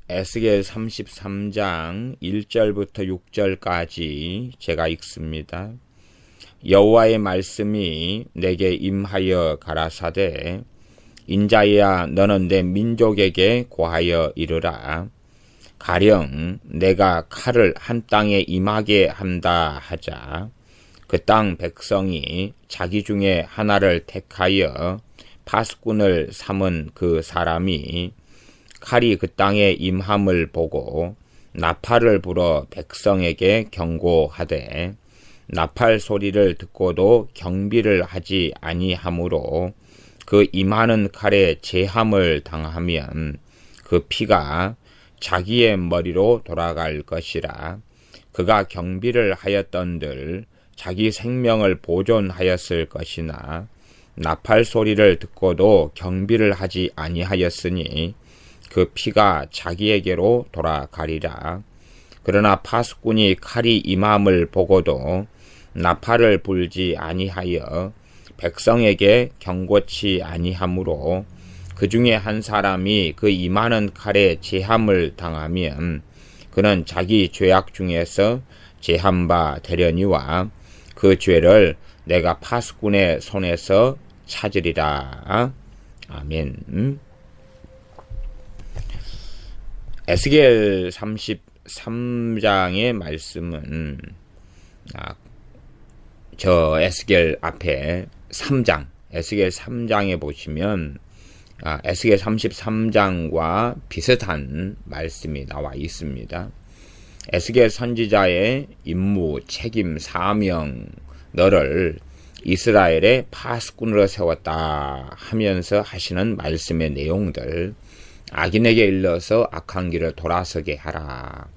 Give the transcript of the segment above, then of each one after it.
에스겔 33장 1절부터 6절까지 제가 읽습니다. 여호와의 말씀이 내게 임하여 가라사대 인자야 너는 내 민족에게 고하여 이르라. 가령 내가 칼을 한 땅에 임하게 한다 하자. 그 땅 백성이 자기 중에 하나를 택하여 파수꾼을 삼은 그 사람이 칼이 그 땅에 임함을 보고 나팔을 불어 백성에게 경고하되 나팔 소리를 듣고도 경비를 하지 아니하므로 그 임하는 칼에 제함을 당하면 그 피가 자기의 머리로 돌아갈 것이라. 그가 경비를 하였던들 자기 생명을 보존하였을 것이나 나팔 소리를 듣고도 경비를 하지 아니하였으니 그 피가 자기에게로 돌아가리라. 그러나 파수꾼이 칼이 임함을 보고도 나팔을 불지 아니하여 백성에게 경고치 아니하므로 그 중에 한 사람이 그 임하는 칼에 제함을 당하면 그는 자기 죄악 중에서 제한 바 되려니와 그 죄를 내가 파수꾼의 손에서 찾으리라. 아멘. 에스겔 33장의 말씀은 저 에스겔 앞에 3장, 에스겔 3장에 보시면 에스겔 33장과 비슷한 말씀이 나와 있습니다. 에스겔 선지자의 임무, 책임, 사명, 너를 이스라엘의 파수꾼으로 세웠다 하면서 하시는 말씀의 내용들, 악인에게 일러서 악한 길을 돌아서게 하라.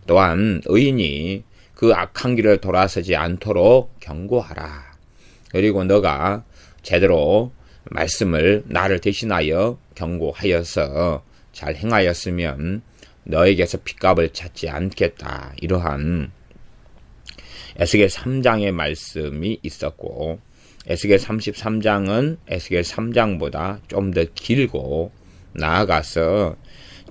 또한 의인이 그 악한 길을 돌아서지 않도록 경고하라. 그리고 너가 제대로 말씀을 나를 대신하여 경고하여서 잘 행하였으면 너에게서 핏값을 찾지 않겠다. 이러한 에스겔 3장의 말씀이 있었고 에스겔 33장은 에스겔 3장보다 좀 더 길고 나아가서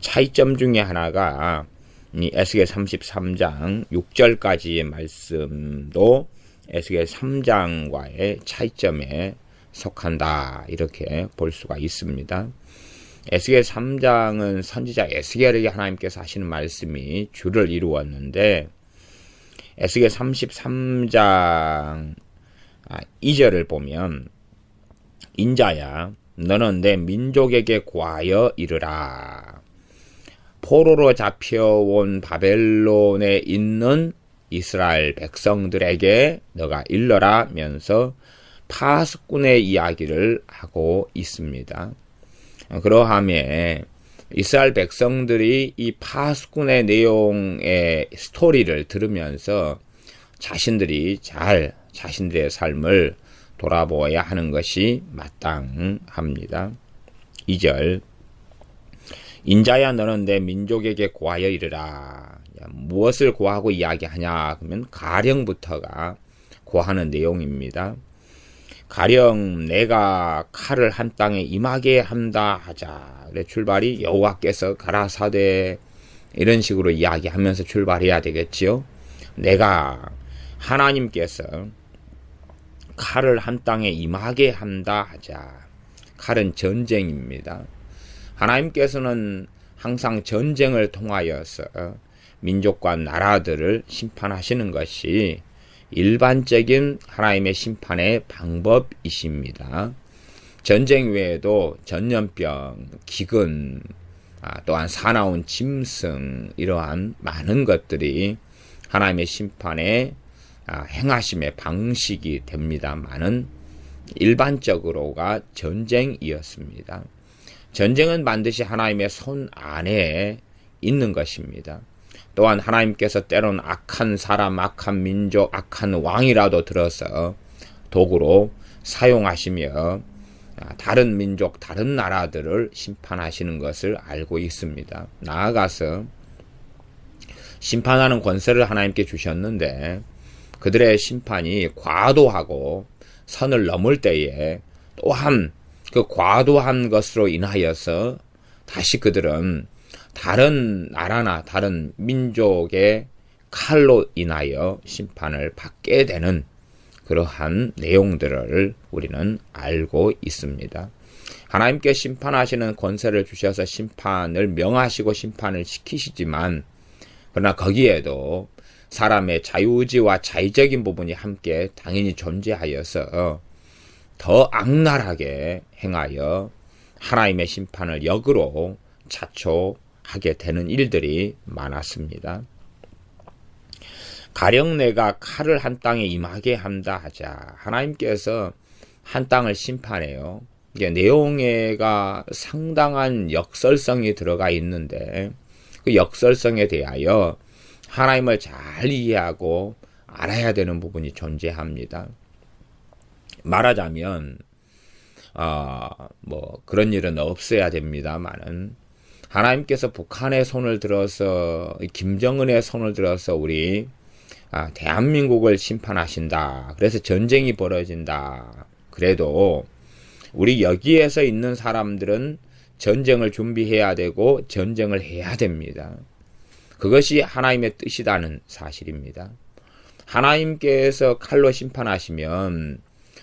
차이점 중에 하나가 이 에스겔 33장 6절까지의 말씀도 에스겔 3장과의 차이점에 속한다. 이렇게 볼 수가 있습니다. 에스겔 3장은 선지자 에스겔에게 하나님께서 하시는 말씀이 주를 이루었는데 에스겔 33장 2절을 보면 인자야 너는 내 민족에게 고하여 이르라. 포로로 잡혀온 바벨론에 있는 이스라엘 백성들에게 너가 일러라면서 파수꾼의 이야기를 하고 있습니다. 그러함에 이스라엘 백성들이 이 파수꾼의 내용의 스토리를 들으면서 자신들이 잘 자신들의 삶을 돌아보아야 하는 것이 마땅합니다. 2절 인자야 너는 내 민족에게 고하여 이르라. 무엇을 고하고 이야기하냐 그러면 가령부터가 고하는 내용입니다. 가령 내가 칼을 한 땅에 임하게 한다 하자. 출발이 여호와께서 가라사대 이런 식으로 이야기하면서 출발해야 되겠지요. 내가 하나님께서 칼을 한 땅에 임하게 한다 하자. 칼은 전쟁입니다. 하나님께서는 항상 전쟁을 통하여서 민족과 나라들을 심판하시는 것이 일반적인 하나님의 심판의 방법이십니다. 전쟁 외에도 전염병, 기근, 또한 사나운 짐승 이러한 많은 것들이 하나님의 심판의 행하심의 방식이 됩니다만은 일반적으로가 전쟁이었습니다. 전쟁은 반드시 하나님의 손 안에 있는 것입니다. 또한 하나님께서 때론 악한 사람, 악한 민족, 악한 왕이라도 들어서 도구로 사용하시며 다른 민족, 다른 나라들을 심판하시는 것을 알고 있습니다. 나아가서 심판하는 권세를 하나님께 주셨는데 그들의 심판이 과도하고 선을 넘을 때에 또한 그 과도한 것으로 인하여서 다시 그들은 다른 나라나 다른 민족의 칼로 인하여 심판을 받게 되는 그러한 내용들을 우리는 알고 있습니다. 하나님께 심판하시는 권세를 주셔서 심판을 명하시고 심판을 시키시지만, 그러나 거기에도 사람의 자유의지와 자의적인 부분이 함께 당연히 존재하여서 더 악랄하게 행하여 하나님의 심판을 역으로 자초하게 되는 일들이 많았습니다. 가령 내가 칼을 한 땅에 임하게 한다 하자. 하나님께서 한 땅을 심판해요. 이게 내용에가 상당한 역설성이 들어가 있는데, 그 역설성에 대하여 하나님을 잘 이해하고 알아야 되는 부분이 존재합니다. 말하자면 그런 일은 없어야 됩니다만은, 하나님께서 북한의 손을 들어서, 김정은의 손을 들어서 우리 대한민국을 심판하신다. 그래서 전쟁이 벌어진다. 그래도 우리 여기에서 있는 사람들은 전쟁을 준비해야 되고 전쟁을 해야 됩니다. 그것이 하나님의 뜻이라는 사실입니다. 하나님께서 칼로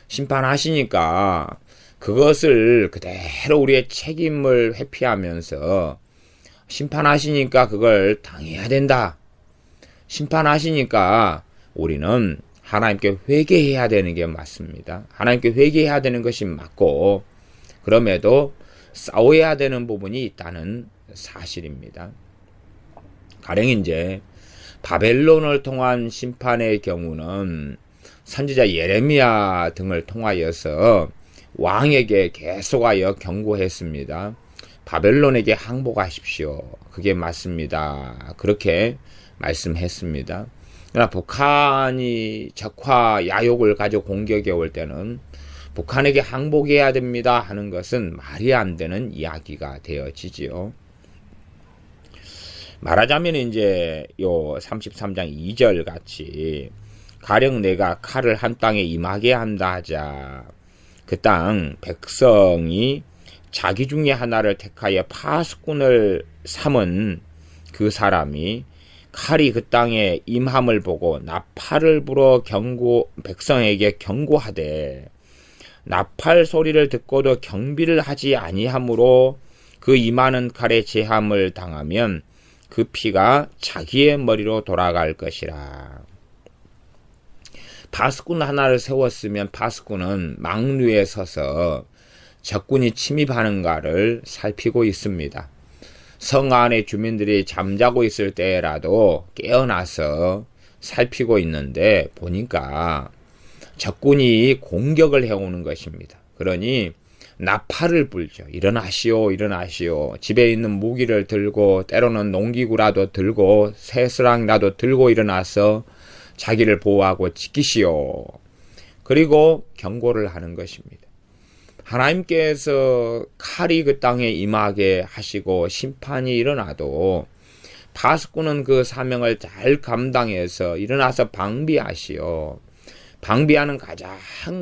심판하시니까 그것을 그대로 우리의 책임을 회피하면서 심판하시니까 그걸 당해야 된다. 심판하시니까 우리는 하나님께 회개해야 되는 게 맞습니다. 하나님께 회개해야 되는 것이 맞고, 그럼에도 싸워야 되는 부분이 있다는 사실입니다. 가령 이제 바벨론을 통한 심판의 경우는 선지자 예레미야 등을 통하여서 왕에게 계속하여 경고했습니다. 바벨론에게 항복하십시오. 그게 맞습니다. 그렇게 말씀했습니다. 그러나 북한이 적화 야욕을 가지고 공격해 올 때는 북한에게 항복해야 됩니다 하는 것은 말이 안 되는 이야기가 되어지지요. 말하자면 이제 요 33장 2절 같이 가령 내가 칼을 한 땅에 임하게 한다 하자. 그 땅 백성이 자기 중에 하나를 택하여 파수꾼을 삼은 그 사람이 칼이 그 땅에 임함을 보고 나팔을 불어 백성에게 경고하되, 나팔 소리를 듣고도 경비를 하지 아니하므로 그 임하는 칼에 제함을 당하면 그 피가 자기의 머리로 돌아갈 것이라. 파수꾼 하나를 세웠으면 파수꾼은 망루에 서서 적군이 침입하는가를 살피고 있습니다. 성 안의 주민들이 잠자고 있을 때라도 깨어나서 살피고 있는데 보니까 적군이 공격을 해오는 것입니다. 그러니 나팔을 불죠. 일어나시오, 일어나시오. 집에 있는 무기를 들고, 때로는 농기구라도 들고, 새스랑이라도 들고 일어나서 자기를 보호하고 지키시오. 그리고 경고를 하는 것입니다. 하나님께서 칼이 그 땅에 임하게 하시고 심판이 일어나도 파수꾼은 그 사명을 잘 감당해서 일어나서 방비하시오. 방비하는 가장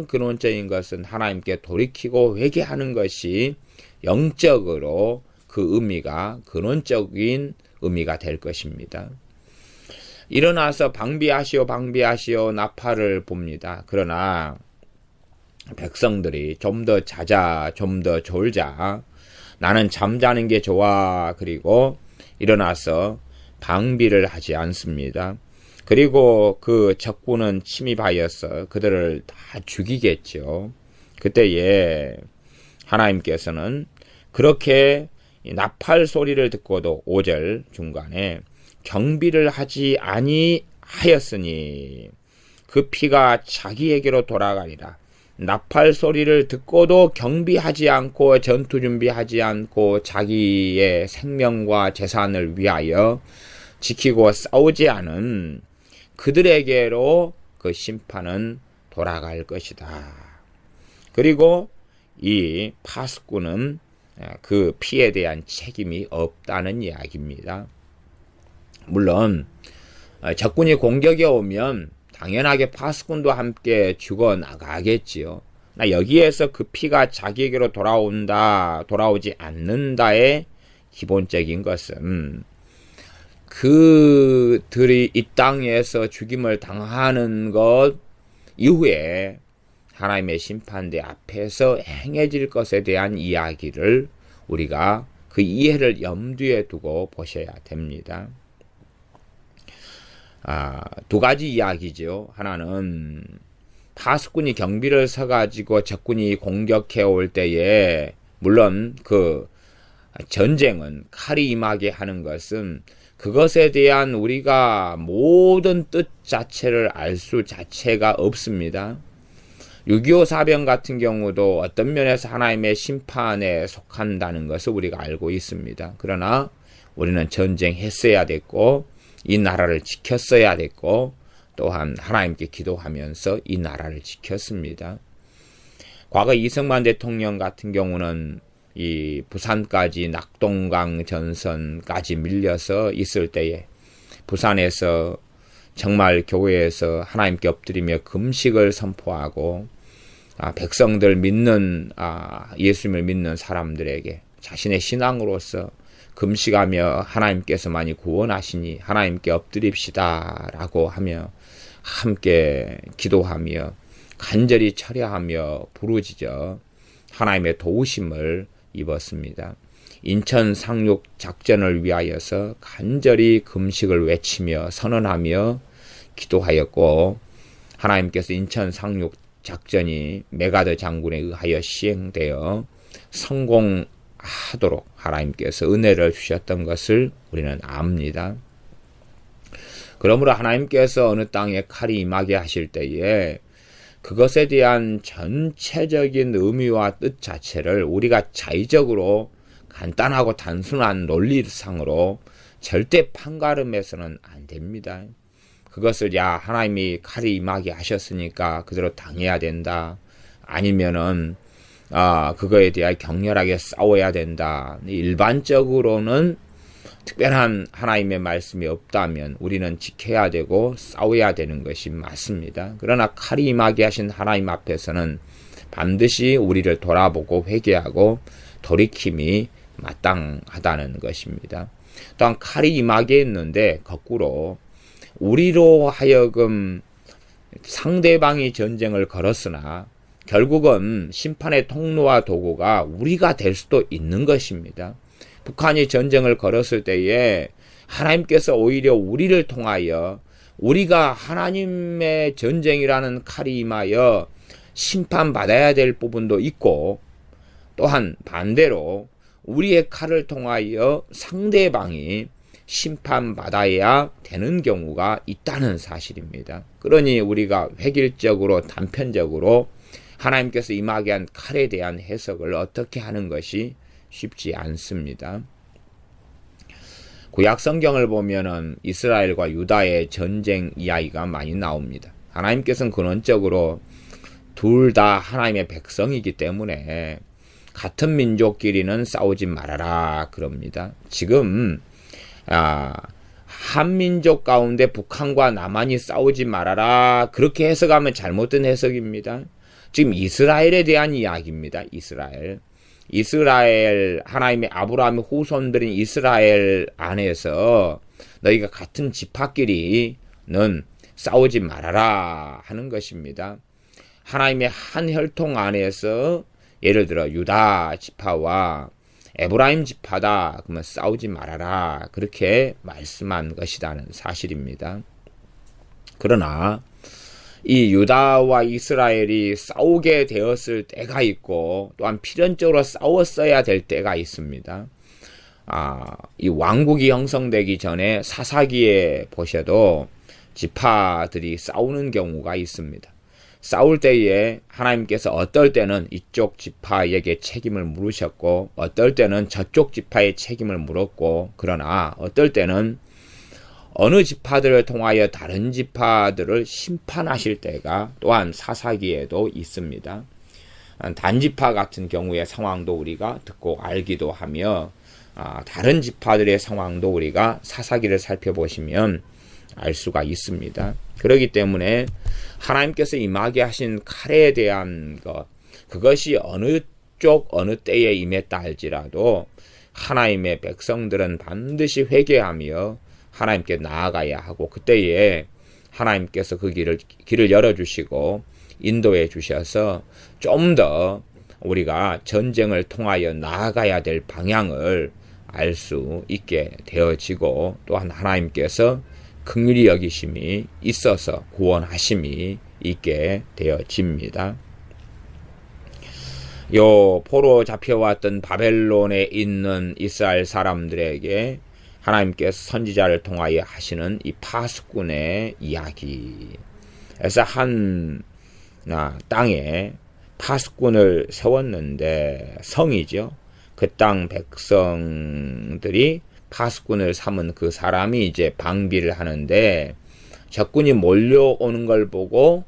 근원적인 것은 하나님께 돌이키고 회개하는 것이 영적으로 그 의미가 근원적인 의미가 될 것입니다. 일어나서 방비하시오, 방비하시오 나팔을 봅니다. 그러나 백성들이 좀 더 자자, 좀 더 졸자, 나는 잠자는 게 좋아, 그리고 일어나서 방비를 하지 않습니다. 그리고 그 적군은 침입하여서 그들을 다 죽이겠죠. 그때에 하나님께서는 그렇게 나팔 소리를 듣고도 5절 중간에 경비를 하지 아니하였으니 그 피가 자기에게로 돌아가리라. 나팔 소리를 듣고도 경비하지 않고 전투 준비하지 않고 자기의 생명과 재산을 위하여 지키고 싸우지 않은 그들에게로 그 심판은 돌아갈 것이다. 그리고 이 파수꾼은 그 피에 대한 책임이 없다는 이야기입니다. 물론 적군이 공격에 오면 당연하게 파수꾼도 함께 죽어나가겠지요. 여기에서 그 피가 자기에게로 돌아오지 않는다의 기본적인 것은 그들이 이 땅에서 죽임을 당하는 것 이후에 하나님의 심판대 앞에서 행해질 것에 대한 이야기를 우리가 그 이해를 염두에 두고 보셔야 됩니다. 두 가지 이야기죠. 하나는 파수꾼이 경비를 서가지고 적군이 공격해 올 때에 물론 그 전쟁은 칼이 임하게 하는 것은 그것에 대한 우리가 모든 뜻 자체를 알 수 자체가 없습니다. 6.25 사병 같은 경우도 어떤 면에서 하나님의 심판에 속한다는 것을 우리가 알고 있습니다. 그러나 우리는 전쟁했어야 됐고 이 나라를 지켰어야 됐고 또한 하나님께 기도하면서 이 나라를 지켰습니다. 과거 이승만 대통령 같은 경우는 이 부산까지 낙동강 전선까지 밀려서 있을 때에 부산에서 정말 교회에서 하나님께 엎드리며 금식을 선포하고 백성들 믿는 예수님을 믿는 사람들에게 자신의 신앙으로서 금식하며 하나님께서 많이 구원하시니 하나님께 엎드립시다 라고 하며 함께 기도하며 간절히 철야하며 부르짖어 하나님의 도우심을 입었습니다. 인천 상륙 작전을 위하여서 간절히 금식을 외치며 선언하며 기도하였고 하나님께서 인천 상륙 작전이 메가더 장군에 의하여 시행되어 성공하도록 하나님께서 은혜를 주셨던 것을 우리는 압니다. 그러므로 하나님께서 어느 땅에 칼이 임하게 하실 때에 그것에 대한 전체적인 의미와 뜻 자체를 우리가 자의적으로 간단하고 단순한 논리상으로 절대 판가름해서는 안 됩니다. 그것을 하나님이 칼이 임하게 하셨으니까 그대로 당해야 된다. 아니면은 그거에 대해 격렬하게 싸워야 된다. 일반적으로는 특별한 하나님의 말씀이 없다면 우리는 지켜야 되고 싸워야 되는 것이 맞습니다. 그러나 칼이 임하게 하신 하나님 앞에서는 반드시 우리를 돌아보고 회개하고 돌이킴이 마땅하다는 것입니다. 또한 칼이 임하게 했는데 거꾸로 우리로 하여금 상대방이 전쟁을 걸었으나 결국은 심판의 통로와 도구가 우리가 될 수도 있는 것입니다. 북한이 전쟁을 걸었을 때에 하나님께서 오히려 우리를 통하여 우리가 하나님의 전쟁이라는 칼이 임하여 심판받아야 될 부분도 있고 또한 반대로 우리의 칼을 통하여 상대방이 심판받아야 되는 경우가 있다는 사실입니다. 그러니 우리가 획일적으로 단편적으로 하나님께서 임하게 한 칼에 대한 해석을 어떻게 하는 것이 쉽지 않습니다. 구약 성경을 보면은 이스라엘과 유다의 전쟁 이야기가 많이 나옵니다. 하나님께서는 근원적으로 둘 다 하나님의 백성이기 때문에 같은 민족끼리는 싸우지 말아라 그럽니다. 지금 한민족 가운데 북한과 남한이 싸우지 말아라 그렇게 해석하면 잘못된 해석입니다. 지금 이스라엘에 대한 이야기입니다. 이스라엘 하나님의 아브라함의 후손들인 이스라엘 안에서 너희가 같은 지파끼리는 싸우지 말아라 하는 것입니다. 하나님의 한 혈통 안에서 예를 들어 유다 지파와 에브라임 지파다 그러면 싸우지 말아라 그렇게 말씀한 것이라는 사실입니다. 그러나 이 유다와 이스라엘이 싸우게 되었을 때가 있고 또한 필연적으로 싸웠어야 될 때가 있습니다. 이 왕국이 형성되기 전에 사사기에 보셔도 지파들이 싸우는 경우가 있습니다. 싸울 때에 하나님께서 어떨 때는 이쪽 지파에게 책임을 물으셨고 어떨 때는 저쪽 지파의 책임을 물었고 그러나 어떨 때는 어느 지파들을 통하여 다른 지파들을 심판하실 때가 또한 사사기에도 있습니다. 단지파 같은 경우의 상황도 우리가 듣고 알기도 하며 다른 지파들의 상황도 우리가 사사기를 살펴보시면 알 수가 있습니다. 그렇기 때문에 하나님께서 임하게 하신 칼에 대한 것 그것이 어느 쪽 어느 때에 임했다 할지라도 하나님의 백성들은 반드시 회개하며 하나님께 나아가야 하고, 그때에 하나님께서 그 길을 열어주시고 인도해 주셔서 좀 더 우리가 전쟁을 통하여 나아가야 될 방향을 알 수 있게 되어지고, 또한 하나님께서 긍휼히 여기심이 있어서 구원하심이 있게 되어집니다. 요 포로 잡혀왔던 바벨론에 있는 이스라엘 사람들에게 하나님께서 선지자를 통하여 하시는 이 파수꾼의 이야기에서 한 땅에 파수꾼을 세웠는데, 성이죠. 그 땅 백성들이 파수꾼을 삼은 그 사람이 이제 방비를 하는데, 적군이 몰려오는 걸 보고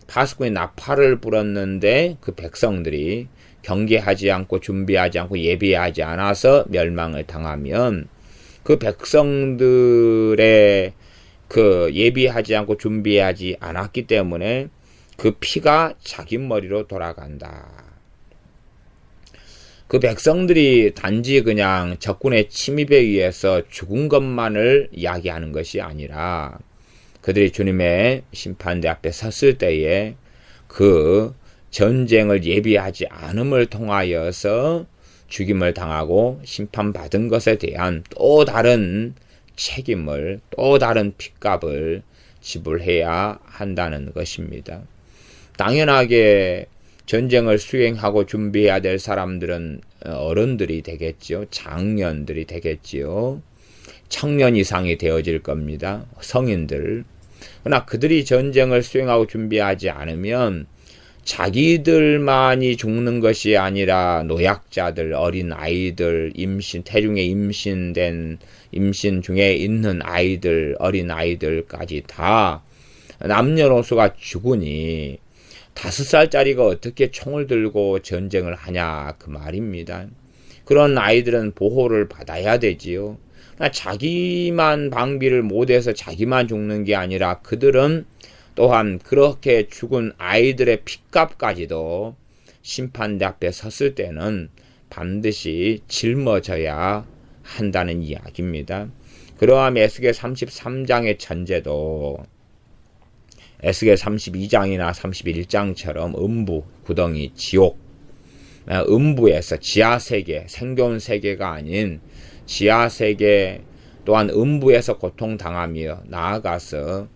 파수꾼이 나팔을 불었는데 그 백성들이 경계하지 않고 준비하지 않고 예비하지 않아서 멸망을 당하면, 그 백성들의 그 예비하지 않고 준비하지 않았기 때문에 그 피가 자기 머리로 돌아간다. 그 백성들이 단지 그냥 적군의 침입에 의해서 죽은 것만을 이야기하는 것이 아니라, 그들이 주님의 심판대 앞에 섰을 때에 그 전쟁을 예비하지 않음을 통하여서 죽임을 당하고 심판받은 것에 대한 또 다른 책임을, 또 다른 핏값을 지불해야 한다는 것입니다. 당연하게 전쟁을 수행하고 준비해야 될 사람들은 어른들이 되겠지요. 장년들이 되겠지요. 청년 이상이 되어질 겁니다. 성인들. 그러나 그들이 전쟁을 수행하고 준비하지 않으면 자기들만이 죽는 것이 아니라 노약자들, 어린 아이들, 태중에 임신 중에 있는 아이들, 어린 아이들까지 다 남녀노소가 죽으니 5살짜리가 어떻게 총을 들고 전쟁을 하냐 그 말입니다. 그런 아이들은 보호를 받아야 되지요. 자기만 방비를 못해서 자기만 죽는 게 아니라 그들은 또한 그렇게 죽은 아이들의 핏값까지도 심판대 앞에 섰을 때는 반드시 짊어져야 한다는 이야기입니다. 그러함 에스겔 33장의 전제도 에스겔 32장이나 31장처럼 음부, 구덩이, 지옥, 음부에서 지하세계, 생존 세계가 아닌 지하세계 또한 음부에서 고통당하며 나아가서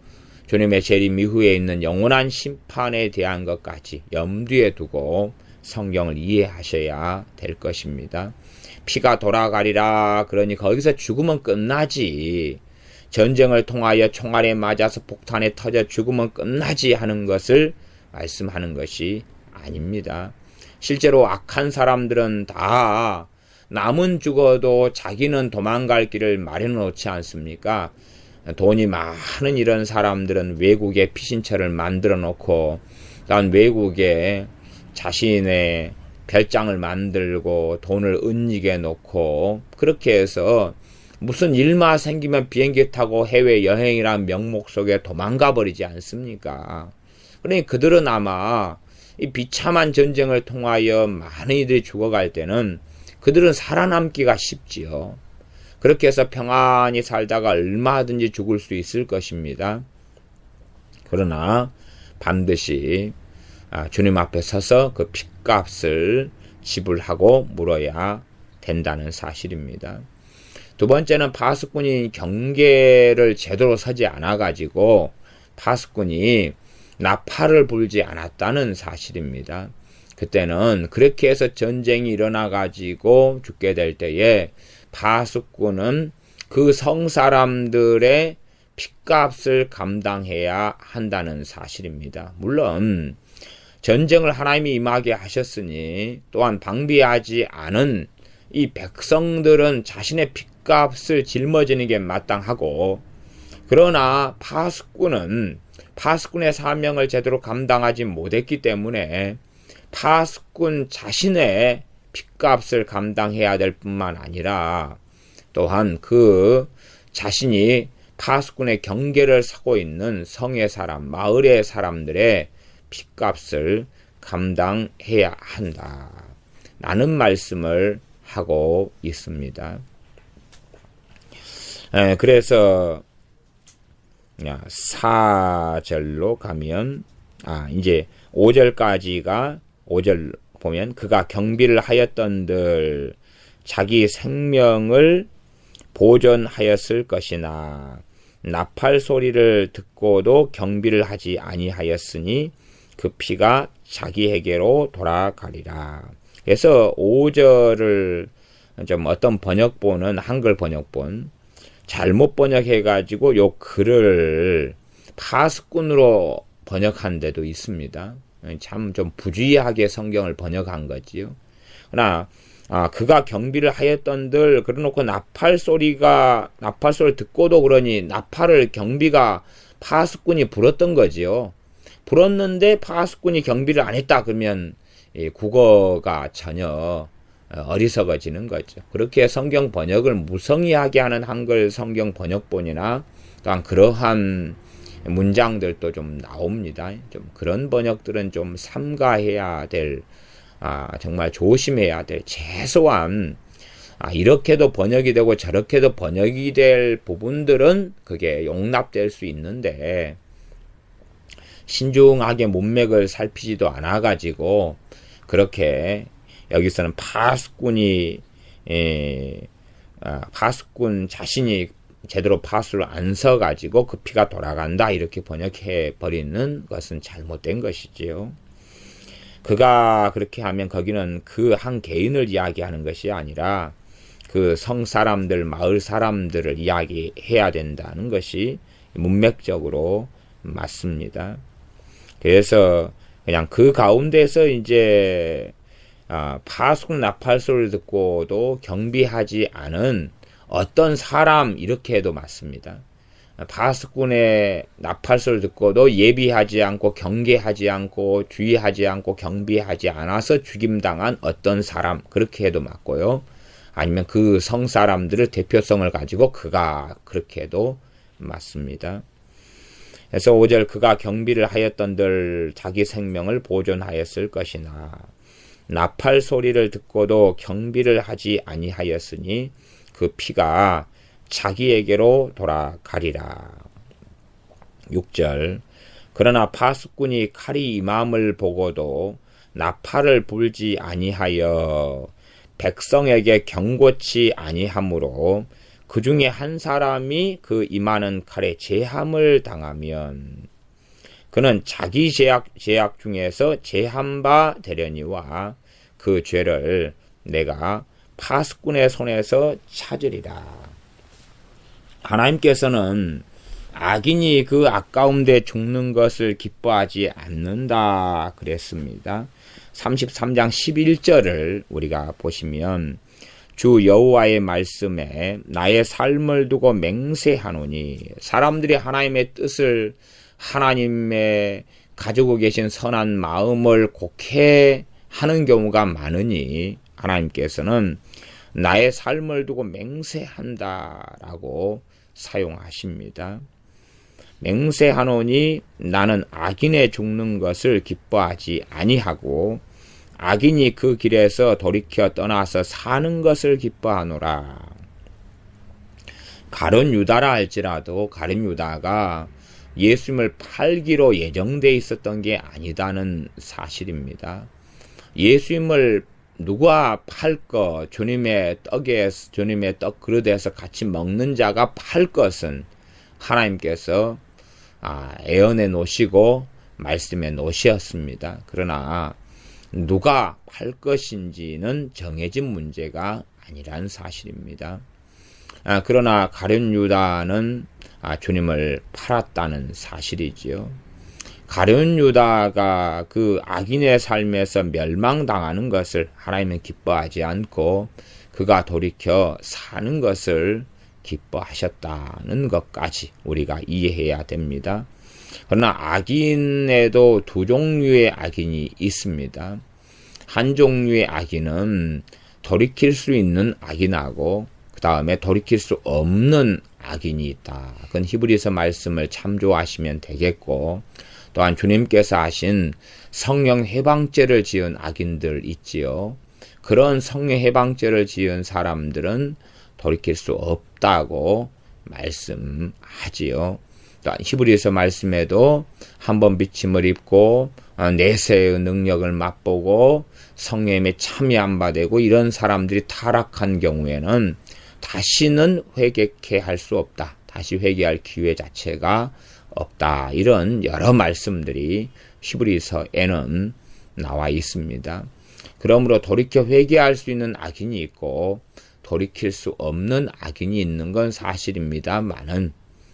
주님의 재림 이후에 있는 영원한 심판에 대한 것까지 염두에 두고 성경을 이해하셔야 될 것입니다. 피가 돌아가리라, 그러니 거기서 죽으면 끝나지, 전쟁을 통하여 총알에 맞아서 폭탄에 터져 죽으면 끝나지 하는 것을 말씀하는 것이 아닙니다. 실제로 악한 사람들은 다 남은 죽어도 자기는 도망갈 길을 마련해 놓지 않습니까? 돈이 많은 이런 사람들은 외국에 피신처를 만들어 놓고, 난 외국에 자신의 별장을 만들고 돈을 은닉해 놓고, 그렇게 해서 무슨 일만 생기면 비행기 타고 해외여행이란 명목 속에 도망가 버리지 않습니까? 그러니 그들은 아마 이 비참한 전쟁을 통하여 많은 이들이 죽어갈 때는 그들은 살아남기가 쉽지요. 그렇게 해서 평안히 살다가 얼마든지 죽을 수 있을 것입니다. 그러나 반드시 주님 앞에 서서 그 핏값을 지불하고 물어야 된다는 사실입니다. 두 번째는 파수꾼이 경계를 제대로 서지 않아가지고 파수꾼이 나팔을 불지 않았다는 사실입니다. 그때는 그렇게 해서 전쟁이 일어나가지고 죽게 될 때에 파수꾼은 그 성사람들의 핏값을 감당해야 한다는 사실입니다. 물론 전쟁을 하나님이 임하게 하셨으니 또한 방비하지 않은 이 백성들은 자신의 핏값을 짊어지는 게 마땅하고, 그러나 파수꾼의 사명을 제대로 감당하지 못했기 때문에 파수꾼 자신의 핏값을 감당해야 될 뿐만 아니라 또한 그 자신이 파수꾼의 경계를 서고 있는 성의 사람, 마을의 사람들의 핏값을 감당해야 한다 라는 말씀을 하고 있습니다. 그래서 4절로 가면 이제 5절까지가 5절 보면 그가 경비를 하였던들 자기 생명을 보존하였을 것이나 나팔 소리를 듣고도 경비를 하지 아니하였으니 그 피가 자기에게로 돌아가리라. 그래서 5절을 좀 어떤 번역본은 한글 번역본 잘못 번역해가지고 요 글을 파수꾼으로 번역한 데도 있습니다. 참 좀 부주의하게 성경을 번역한 거지요. 그러나 그가 경비를 하였던들 그래놓고 나팔 소리 듣고도 그러니 나팔을 경비가 파수꾼이 불었던 거지요. 불었는데 파수꾼이 경비를 안 했다 그러면 국어가 전혀 어리석어지는 거죠. 그렇게 성경 번역을 무성의하게 하는 한글 성경 번역본이나 또한 그러한 문장들도 좀 나옵니다. 좀 그런 번역들은 좀 삼가해야 될, 정말 조심해야 될 최소한 이렇게도 번역이 되고 저렇게도 번역이 될 부분들은 그게 용납될 수 있는데 신중하게 문맥을 살피지도 않아가지고 그렇게 여기서는 파수꾼 자신이 제대로 파수를 안 서가지고 그 피가 돌아간다 이렇게 번역해 버리는 것은 잘못된 것이지요. 그가 그렇게 하면 거기는 그 한 개인을 이야기하는 것이 아니라 그 성 사람들, 마을 사람들을 이야기해야 된다는 것이 문맥적으로 맞습니다. 그래서 그냥 그 가운데서 이제 파수꾼 나팔 소리를 듣고도 경비하지 않은 어떤 사람 이렇게 해도 맞습니다. 파수꾼의 나팔 소리를 듣고도 예비하지 않고 경계하지 않고 주의하지 않고 경비하지 않아서 죽임당한 어떤 사람 그렇게 해도 맞고요. 아니면 그 성 사람들의 대표성을 가지고 그가 그렇게 해도 맞습니다. 그래서 5절 그가 경비를 하였던들 자기 생명을 보존하였을 것이나 나팔 소리를 듣고도 경비를 하지 아니하였으니 그 피가 자기에게로 돌아가리라. 6절 그러나 파수꾼이 칼이 임함을 보고도 나팔을 불지 아니하여 백성에게 경고치 아니하므로 그 중에 한 사람이 그 임하는 칼에 제함을 당하면 그는 자기 죄악 중에서 제한 바 되려니와 그 죄를 내가 파수꾼의 손에서 찾으리라. 하나님께서는 악인이 그 아까운데 죽는 것을 기뻐하지 않는다 그랬습니다. 33장 11절을 우리가 보시면 주 여호와의 말씀에 나의 삶을 두고 맹세하노니 사람들이 하나님의 뜻을 하나님의 가지고 계신 선한 마음을 곡해 하는 경우가 많으니 하나님께서는 나의 삶을 두고 맹세한다라고 사용하십니다. 맹세하노니 나는 악인의 죽는 것을 기뻐하지 아니하고 악인이 그 길에서 돌이켜 떠나서 사는 것을 기뻐하노라. 가룟 유다라 할지라도 가룟 유다가 예수님을 팔기로 예정되어 있었던 게 아니다는 사실입니다. 예수님을 누가 팔거 주님의 떡 그릇에서 같이 먹는 자가 팔 것은 하나님께서 애언해 놓으시고 말씀해 놓으셨습니다. 그러나 누가 팔 것인지는 정해진 문제가 아니란 사실입니다. 그러나 가룟 유다는 주님을 팔았다는 사실이지요. 가룟 유다가 그 악인의 삶에서 멸망당하는 것을 하나님은 기뻐하지 않고 그가 돌이켜 사는 것을 기뻐하셨다는 것까지 우리가 이해해야 됩니다. 그러나 악인에도 두 종류의 악인이 있습니다. 한 종류의 악인은 돌이킬 수 있는 악인하고 그 다음에 돌이킬 수 없는 악인이 있다. 그건 히브리서 말씀을 참조하시면 되겠고 또한 주님께서 하신 성령 해방죄를 지은 악인들 있지요. 그런 성령 해방죄를 지은 사람들은 돌이킬 수 없다고 말씀하지요. 또 히브리서 말씀에도 한번 비침을 입고 내세의 능력을 맛보고 성령에 참여한 바 되고 이런 사람들이 타락한 경우에는 다시는 회개케 할 수 없다. 다시 회개할 기회 자체가 없다. 이런 여러 말씀들이 히브리서에는 나와 있습니다. 그러므로 돌이켜 회개할 수 있는 악인이 있고 돌이킬 수 없는 악인이 있는 건 사실입니다만은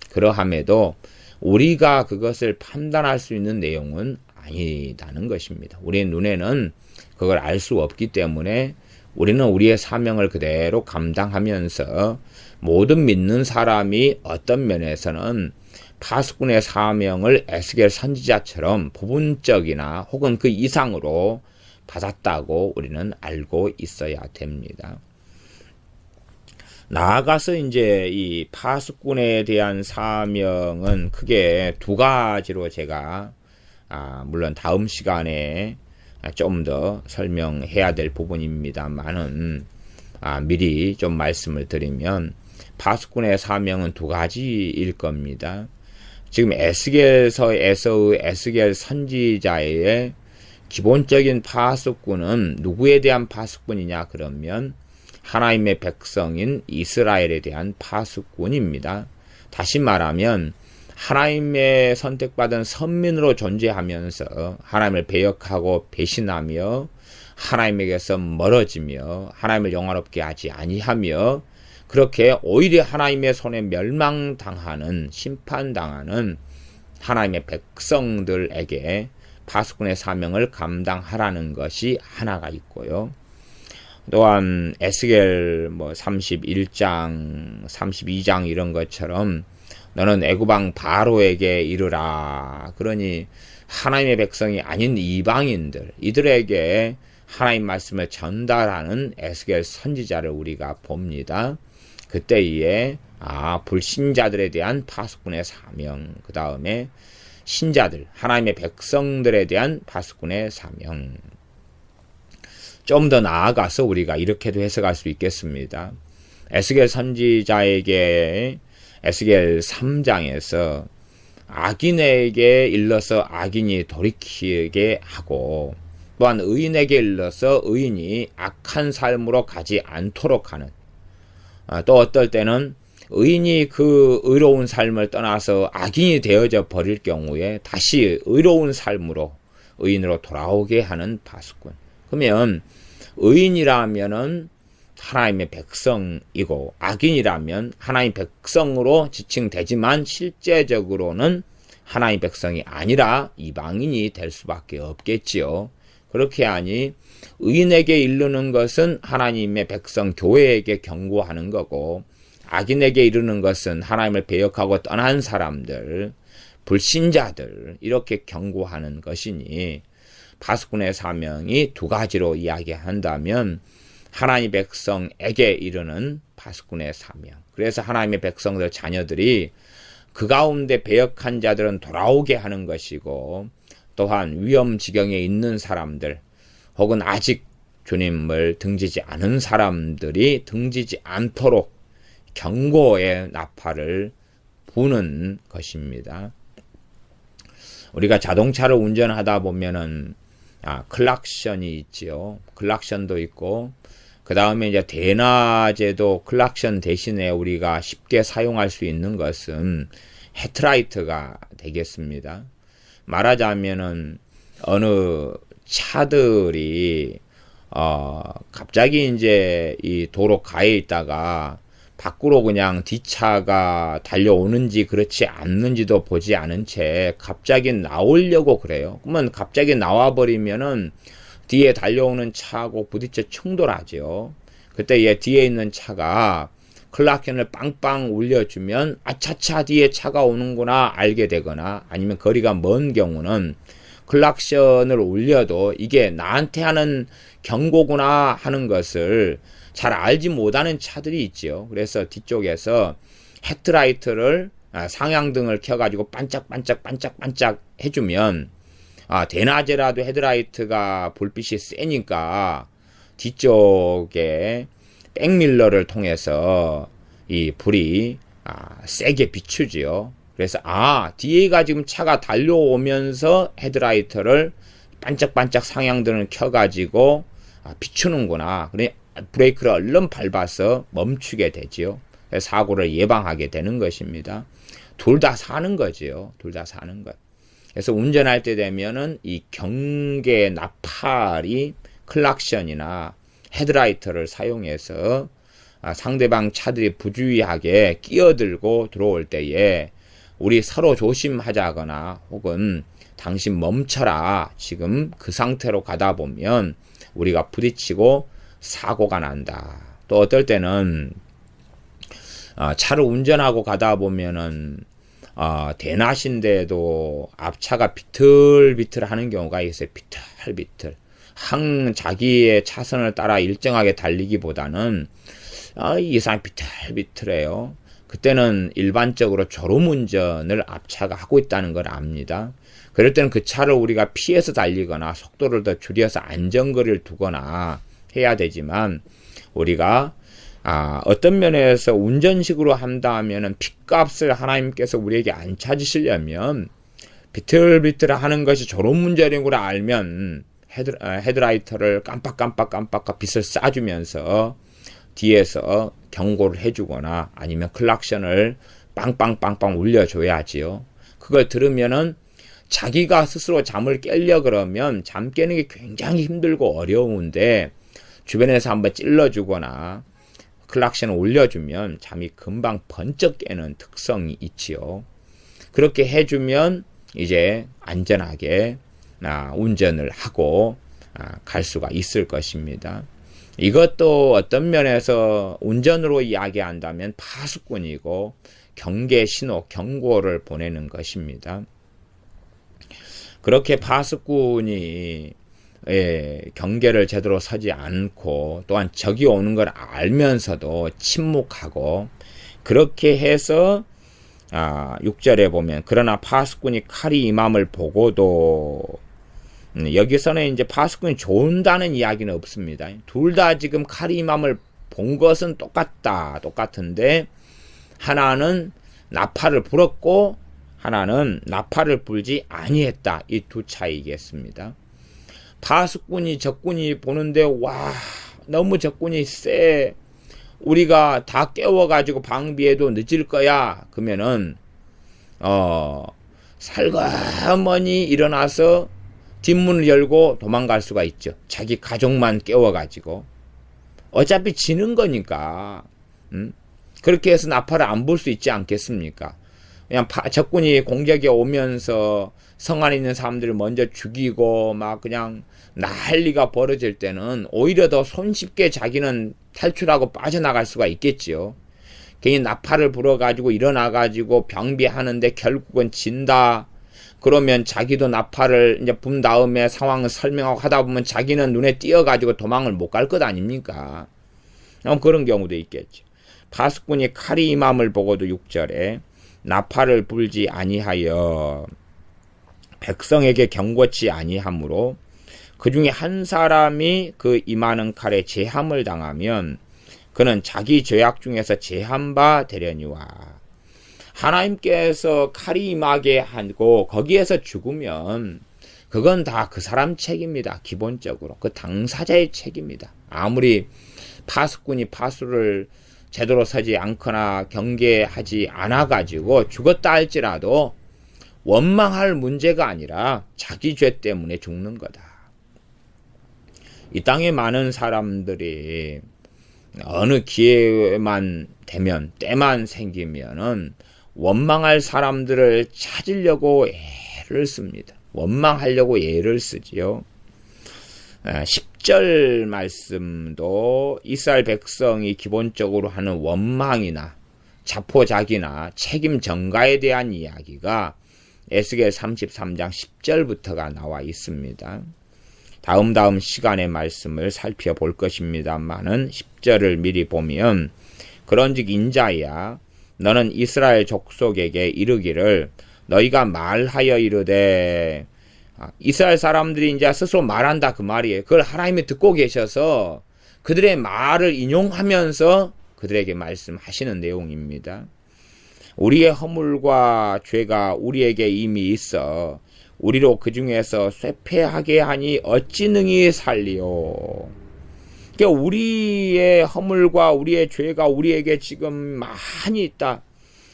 그러함에도 우리가 그것을 판단할 수 있는 내용은 아니다는 것입니다. 우리의 눈에는 그걸 알 수 없기 때문에 우리는 우리의 사명을 그대로 감당하면서 모든 믿는 사람이 어떤 면에서는 파수꾼의 사명을 에스겔 선지자처럼 부분적이나 혹은 그 이상으로 받았다고 우리는 알고 있어야 됩니다. 나아가서 이제 이 파수꾼에 대한 사명은 크게 두 가지로 제가 물론 다음 시간에 좀 더 설명해야 될 부분입니다만은 미리 좀 말씀을 드리면 파수꾼의 사명은 두 가지일 겁니다. 지금 에스겔서에서의 에스겔 선지자의 기본적인 파수꾼은 누구에 대한 파수꾼이냐 그러면 하나님의 백성인 이스라엘에 대한 파수꾼입니다. 다시 말하면 하나님의 선택받은 선민으로 존재하면서 하나님을 배역하고 배신하며 하나님에게서 멀어지며 하나님을 영화롭게 하지 아니하며 그렇게 오히려 하나님의 손에 멸망당하는 심판당하는 하나님의 백성들에게 파수꾼의 사명을 감당하라는 것이 하나가 있고요. 또한 에스겔 31장, 32장 이런 것처럼 너는 애굽왕 바로에게 이르라. 그러니 하나님의 백성이 아닌 이방인들, 이들에게 하나님 말씀을 전달하는 에스겔 선지자를 우리가 봅니다. 그때에 불신자들에 대한 파수꾼의 사명, 그 다음에 신자들, 하나님의 백성들에 대한 파수꾼의 사명. 좀 더 나아가서 우리가 이렇게도 해석할 수 있겠습니다. 에스겔 선지자에게 에스겔 3장에서 악인에게 일러서 악인이 돌이키게 하고 또한 의인에게 일러서 의인이 악한 삶으로 가지 않도록 하는 또 어떨 때는 의인이 그 의로운 삶을 떠나서 악인이 되어져 버릴 경우에 다시 의로운 삶으로 의인으로 돌아오게 하는 파수꾼. 그러면 의인이라면은 하나님의 백성이고 악인이라면 하나님의 백성으로 지칭되지만 실제적으로는 하나님의 백성이 아니라 이방인이 될 수밖에 없겠지요. 그렇게 하니 의인에게 이르는 것은 하나님의 백성 교회에게 경고하는 거고 악인에게 이르는 것은 하나님을 배역하고 떠난 사람들, 불신자들 이렇게 경고하는 것이니 파수꾼의 사명이 두 가지로 이야기한다면 하나님의 백성에게 이르는 파수꾼의 사명. 그래서 하나님의 백성들 자녀들이 그 가운데 배역한 자들은 돌아오게 하는 것이고 또한 위험 지경에 있는 사람들 혹은 아직 주님을 등지지 않은 사람들이 등지지 않도록 경고의 나팔을 부는 것입니다. 우리가 자동차를 운전하다 보면은 클락션이 있지요. 클락션도 있고 그 다음에 이제 대낮에도 클락션 대신에 우리가 쉽게 사용할 수 있는 것은 헤드라이트가 되겠습니다. 말하자면은 어느 차들이 갑자기 이제 이 도로 가에 있다가 밖으로 그냥 뒷차가 달려오는지 그렇지 않는지도 보지 않은 채 갑자기 나오려고 그래요. 그러면 갑자기 나와버리면은 뒤에 달려오는 차하고 부딪혀 충돌하죠. 그때 얘 뒤에 있는 차가 클락션을 빵빵 울려주면 아차차 뒤에 차가 오는구나 알게 되거나 아니면 거리가 먼 경우는 클락션을 울려도 이게 나한테 하는 경고구나 하는 것을 잘 알지 못하는 차들이 있죠. 그래서 뒤쪽에서 헤드라이트를 상향등을 켜가지고 반짝반짝 해주면 대낮에라도 헤드라이트가 불빛이 세니까 뒤쪽에 백밀러를 통해서 이 불이 세게 비추지요. 그래서 뒤에가 지금 차가 달려오면서 헤드라이트를 반짝반짝 상향등을 켜가지고 비추는구나. 그래 브레이크를 얼른 밟아서 멈추게 되지요. 그래서 사고를 예방하게 되는 것입니다. 둘 다 사는 거지요. 둘 다 사는 것. 그래서 운전할 때 되면은 이 경계 나팔이 클락션이나 헤드라이트를 사용해서 상대방 차들이 부주의하게 끼어들고 들어올 때에 우리 서로 조심하자거나 혹은 당신 멈춰라, 지금 그 상태로 가다 보면 우리가 부딪히고 사고가 난다. 또 어떨 때는 차를 운전하고 가다 보면은 대낮인데도 앞차가 비틀비틀 하는 경우가 있어요. 비틀비틀. 자기의 차선을 따라 일정하게 달리기보다는 이 사람이 비틀비틀해요. 그때는 일반적으로 졸음운전을 앞차가 하고 있다는 걸 압니다. 그럴 때는 그 차를 우리가 피해서 달리거나 속도를 더 줄여서 안전거리를 두거나 해야 되지만, 우리가 어떤 면에서 운전식으로 한다 하면은 핏값을 하나님께서 우리에게 안 찾으시려면 비틀비틀 하는 것이 졸음운전인 걸 알면 헤드라이터를 깜빡 빛을 쏴주면서 뒤에서 경고를 해주거나 아니면 클락션을 빵빵빵빵 울려줘야지요. 그걸 들으면은 자기가 스스로 잠을 깨려 그러면 잠 깨는 게 굉장히 힘들고 어려운데 주변에서 한번 찔러주거나 클락션을 올려주면 잠이 금방 번쩍 깨는 특성이 있지요. 그렇게 해주면 이제 안전하게 운전을 하고 갈 수가 있을 것입니다. 이것도 어떤 면에서 운전으로 이야기한다면 파수꾼이고 경계 신호, 경고를 보내는 것입니다. 그렇게 파수꾼이 경계를 제대로 서지 않고 또한 적이 오는 걸 알면서도 침묵하고, 그렇게 해서 6절에 보면 그러나 파수꾼이 칼이 임함을 보고도, 여기서는 이제 파수꾼이 좋은다는 이야기는 없습니다. 둘 다 지금 칼이 임함을 본 것은 똑같은데 하나는 나팔을 불었고 하나는 나팔을 불지 아니했다. 이 두 차이겠습니다. 파수꾼이 적군이 보는데 너무 적군이 세, 우리가 다 깨워가지고 방비해도 늦을 거야. 그러면은 살가머니 일어나서 뒷문을 열고 도망갈 수가 있죠. 자기 가족만 깨워가지고. 어차피 지는 거니까. 그렇게 해서 나팔을 안 불 수 있지 않겠습니까? 그냥 적군이 공격에 오면서 성 안에 있는 사람들을 먼저 죽이고 막 그냥 난리가 벌어질 때는 오히려 더 손쉽게 자기는 탈출하고 빠져나갈 수가 있겠지요. 괜히 나팔을 불어가지고 일어나가지고 병비하는데 결국은 진다. 그러면 자기도 나팔을 이제 분 다음에 상황을 설명하고 하다 보면 자기는 눈에 띄어가지고 도망을 못 갈 것 아닙니까? 그런 경우도 있겠죠. 파수꾼이 칼이 임함을 보고도 6절에 나팔을 불지 아니하여 백성에게 경고치 아니하므로 그 중에 한 사람이 그 임하는 칼에 제함을 당하면 그는 자기 죄악 중에서 제한 바 되려니와. 하나님께서 칼이 임하게 하고 거기에서 죽으면 그건 다 그 사람 책입니다. 기본적으로 그 당사자의 책입니다. 아무리 파수꾼이 파수를 제대로 서지 않거나 경계하지 않아가지고 죽었다 할지라도 원망할 문제가 아니라 자기 죄 때문에 죽는 거다. 이 땅에 많은 사람들이 어느 기회만 되면, 때만 생기면은 원망할 사람들을 찾으려고 애를 씁니다. 원망하려고 애를 쓰지요. 10절 말씀도 이스라엘 백성이 기본적으로 하는 원망이나 자포자기나 책임 전가에 대한 이야기가 에스겔 33장 10절부터가 나와 있습니다. 다음 시간의 말씀을 살펴볼 것입니다만은 10절을 미리 보면, 그런즉 인자야 너는 이스라엘 족속에게 이르기를 너희가 말하여 이르되, 이스라엘 사람들이 이제 스스로 말한다 그 말이에요. 그걸 하나님이 듣고 계셔서 그들의 말을 인용하면서 그들에게 말씀하시는 내용입니다. 우리의 허물과 죄가 우리에게 이미 있어 우리로 그 중에서 쇠폐하게 하니 어찌 능히 살리오. 그러니까 우리의 허물과 우리의 죄가 우리에게 지금 많이 있다.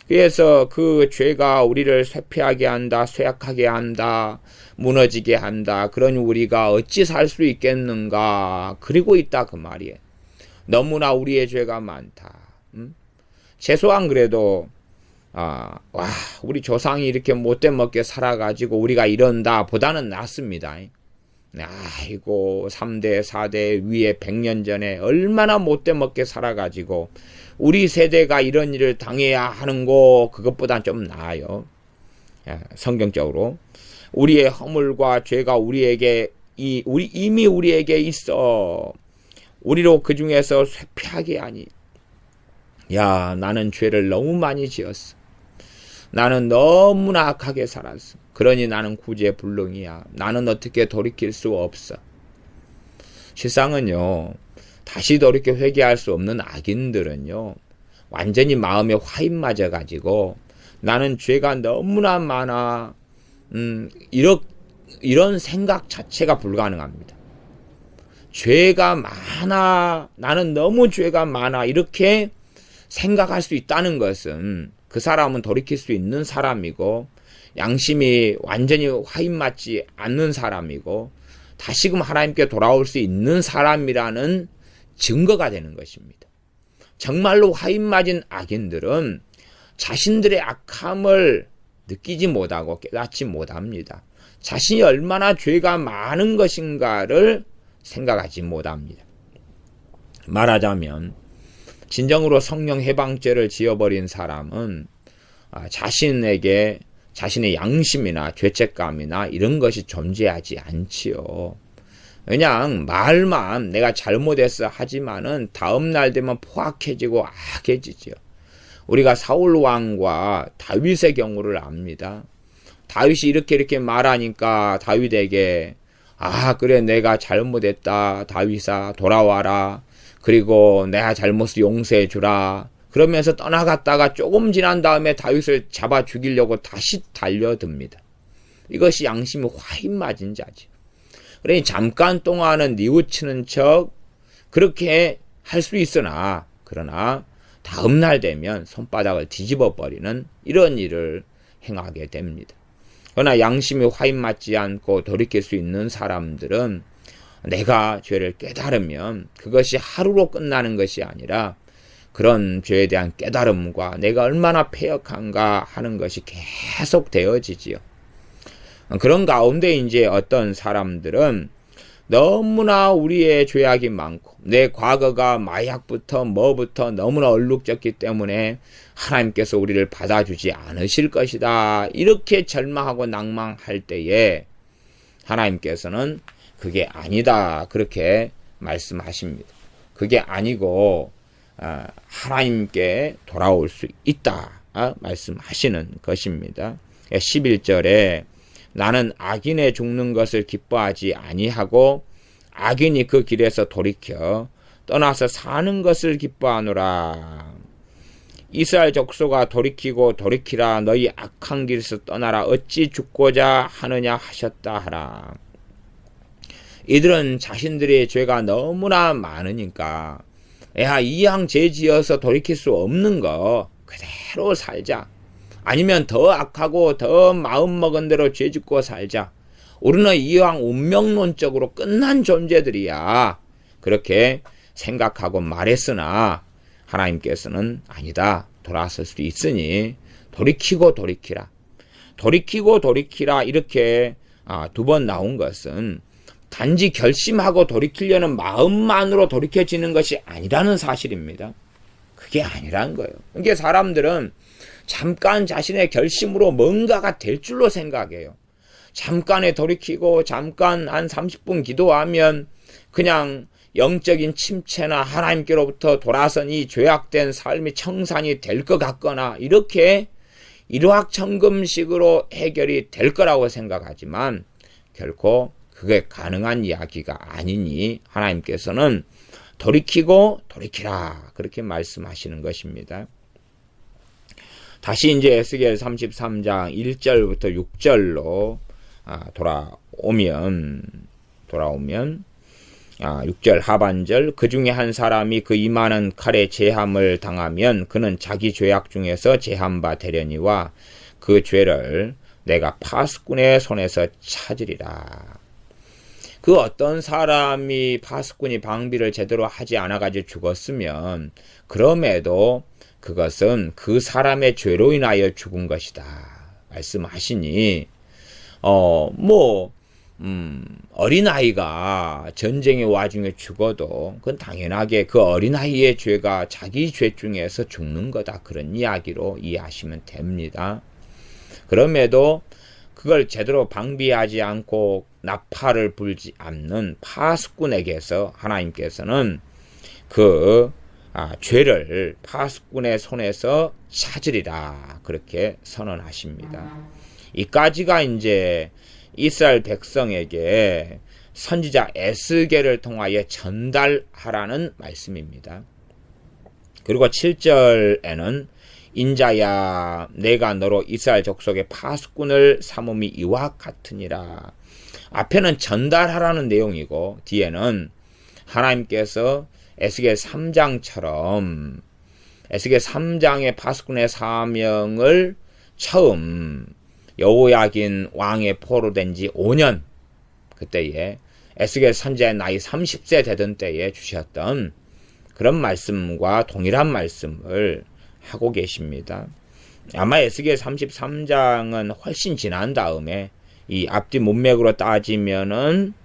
그래서 그 죄가 우리를 쇠폐하게 한다, 쇠약하게 한다, 무너지게 한다. 그러니 우리가 어찌 살 수 있겠는가. 그리고 있다 그 말이에요. 너무나 우리의 죄가 많다. 최소한 그래도 우리 조상이 이렇게 못돼 먹게 살아가지고 우리가 이런다 보다는 낫습니다. 아이고 3대 4대 위에 100년 전에 얼마나 못돼 먹게 살아가지고 우리 세대가 이런 일을 당해야 하는 거 그것보단 좀 나아요. 성경적으로 우리의 허물과 죄가 우리에게 이미 우리에게 있어 우리로 그 중에서 쇠폐하게 하니 나는 죄를 너무 많이 지었어. 나는 너무나 악하게 살았어. 그러니 나는 구제불능이야. 나는 어떻게 돌이킬 수 없어. 실상은요. 다시 돌이켜 회개할 수 없는 악인들은요. 완전히 마음에 화인 맞아가지고 나는 죄가 너무나 많아. 이런 생각 자체가 불가능합니다. 죄가 많아. 나는 너무 죄가 많아. 이렇게 생각할 수 있다는 것은 그 사람은 돌이킬 수 있는 사람이고 양심이 완전히 화인 맞지 않는 사람이고 다시금 하나님께 돌아올 수 있는 사람이라는 증거가 되는 것입니다. 정말로 화인 맞은 악인들은 자신들의 악함을 느끼지 못하고 깨닫지 못합니다. 자신이 얼마나 죄가 많은 것인가를 생각하지 못합니다. 말하자면 진정으로 성령 해방죄를 지어버린 사람은 자신에게 자신의 양심이나 죄책감이나 이런 것이 존재하지 않지요. 그냥 말만 내가 잘못했어 하지만은 다음날 되면 포악해지고 악해지죠. 우리가 사울 왕과 다윗의 경우를 압니다. 다윗이 이렇게 말하니까 다윗에게 그래 내가 잘못했다. 다윗아 돌아와라. 그리고 내가 잘못을 용서해 주라. 그러면서 떠나갔다가 조금 지난 다음에 다윗을 잡아 죽이려고 다시 달려듭니다. 이것이 양심이 화인 맞은 자죠. 그러니 잠깐 동안은 뉘우치는 척 그렇게 할 수 있으나 그러나 다음날 되면 손바닥을 뒤집어 버리는 이런 일을 행하게 됩니다. 그러나 양심이 화인 맞지 않고 돌이킬 수 있는 사람들은 내가 죄를 깨달으면 그것이 하루로 끝나는 것이 아니라 그런 죄에 대한 깨달음과 내가 얼마나 패역한가 하는 것이 계속 되어지지요. 그런 가운데 이제 어떤 사람들은 너무나 우리의 죄악이 많고 내 과거가 마약부터 뭐부터 너무나 얼룩졌기 때문에 하나님께서 우리를 받아주지 않으실 것이다. 이렇게 절망하고 낭망할 때에 하나님께서는 그게 아니다. 그렇게 말씀하십니다. 그게 아니고 하나님께 돌아올 수 있다. 말씀하시는 것입니다. 11절에 나는 악인의 죽는 것을 기뻐하지 아니하고 악인이 그 길에서 돌이켜 떠나서 사는 것을 기뻐하노라. 이스라엘 족속아 돌이키고 돌이키라. 너희 악한 길에서 떠나라. 어찌 죽고자 하느냐 하셨다 하라. 이들은 자신들의 죄가 너무나 많으니까 이왕 죄 지어서 돌이킬 수 없는 거 그대로 살자. 아니면 더 악하고 더 마음먹은 대로 죄 짓고 살자. 우리는 이왕 운명론적으로 끝난 존재들이야. 그렇게 생각하고 말했으나 하나님께서는 아니다. 돌아설 수 있으니 돌이키고 돌이키라. 돌이키고 돌이키라 이렇게 두 번 나온 것은 단지 결심하고 돌이키려는 마음만으로 돌이켜지는 것이 아니라는 사실입니다. 그게 아니란 거예요. 그러니까 사람들은 잠깐 자신의 결심으로 뭔가가 될 줄로 생각해요. 잠깐에 돌이키고 잠깐 한 30분 기도하면 그냥 영적인 침체나 하나님께로부터 돌아선 이 죄악된 삶이 청산이 될 것 같거나 이렇게 일확천금식으로 해결이 될 거라고 생각하지만 결코 그게 가능한 이야기가 아니니 하나님께서는 돌이키고 돌이키라 그렇게 말씀하시는 것입니다. 다시 이제 에스겔 33장 1절부터 6절로 돌아오면 6절 하반절 그 중에 한 사람이 그 임하는 칼에 제함을 당하면 그는 자기 죄악 중에서 제한 바 되려니와 그 죄를 내가 파수꾼의 손에서 찾으리라. 그 어떤 사람이 파수꾼이 방비를 제대로 하지 않아가지고 죽었으면 그럼에도 그것은 그 사람의 죄로 인하여 죽은 것이다 말씀하시니 어린아이가 전쟁의 와중에 죽어도 그건 당연하게 그 어린아이의 죄가 자기 죄 중에서 죽는 거다 그런 이야기로 이해하시면 됩니다. 그럼에도 그걸 제대로 방비하지 않고 나팔을 불지 않는 파수꾼에게서 하나님께서는 그 죄를 파수꾼의 손에서 찾으리라 그렇게 선언하십니다. 이까지가 이제 이스라엘 백성에게 선지자 에스겔을 통하여 전달하라는 말씀입니다. 그리고 7절에는 인자야 내가 너로 이스라엘 족속의 파수꾼을 삼음이 이와 같으니라. 앞에는 전달하라는 내용이고 뒤에는 하나님께서 에스겔 3장처럼 에스겔 3장의 파수꾼의 사명을 처음 여호야긴 왕의 포로된 지 5년 그때에 에스겔 선지자의 나이 30세 되던 때에 주셨던 그런 말씀과 동일한 말씀을 하고 계십니다. 아마 에스겔 33장은 훨씬 지난 다음에 이 앞뒤 문맥으로 따지면은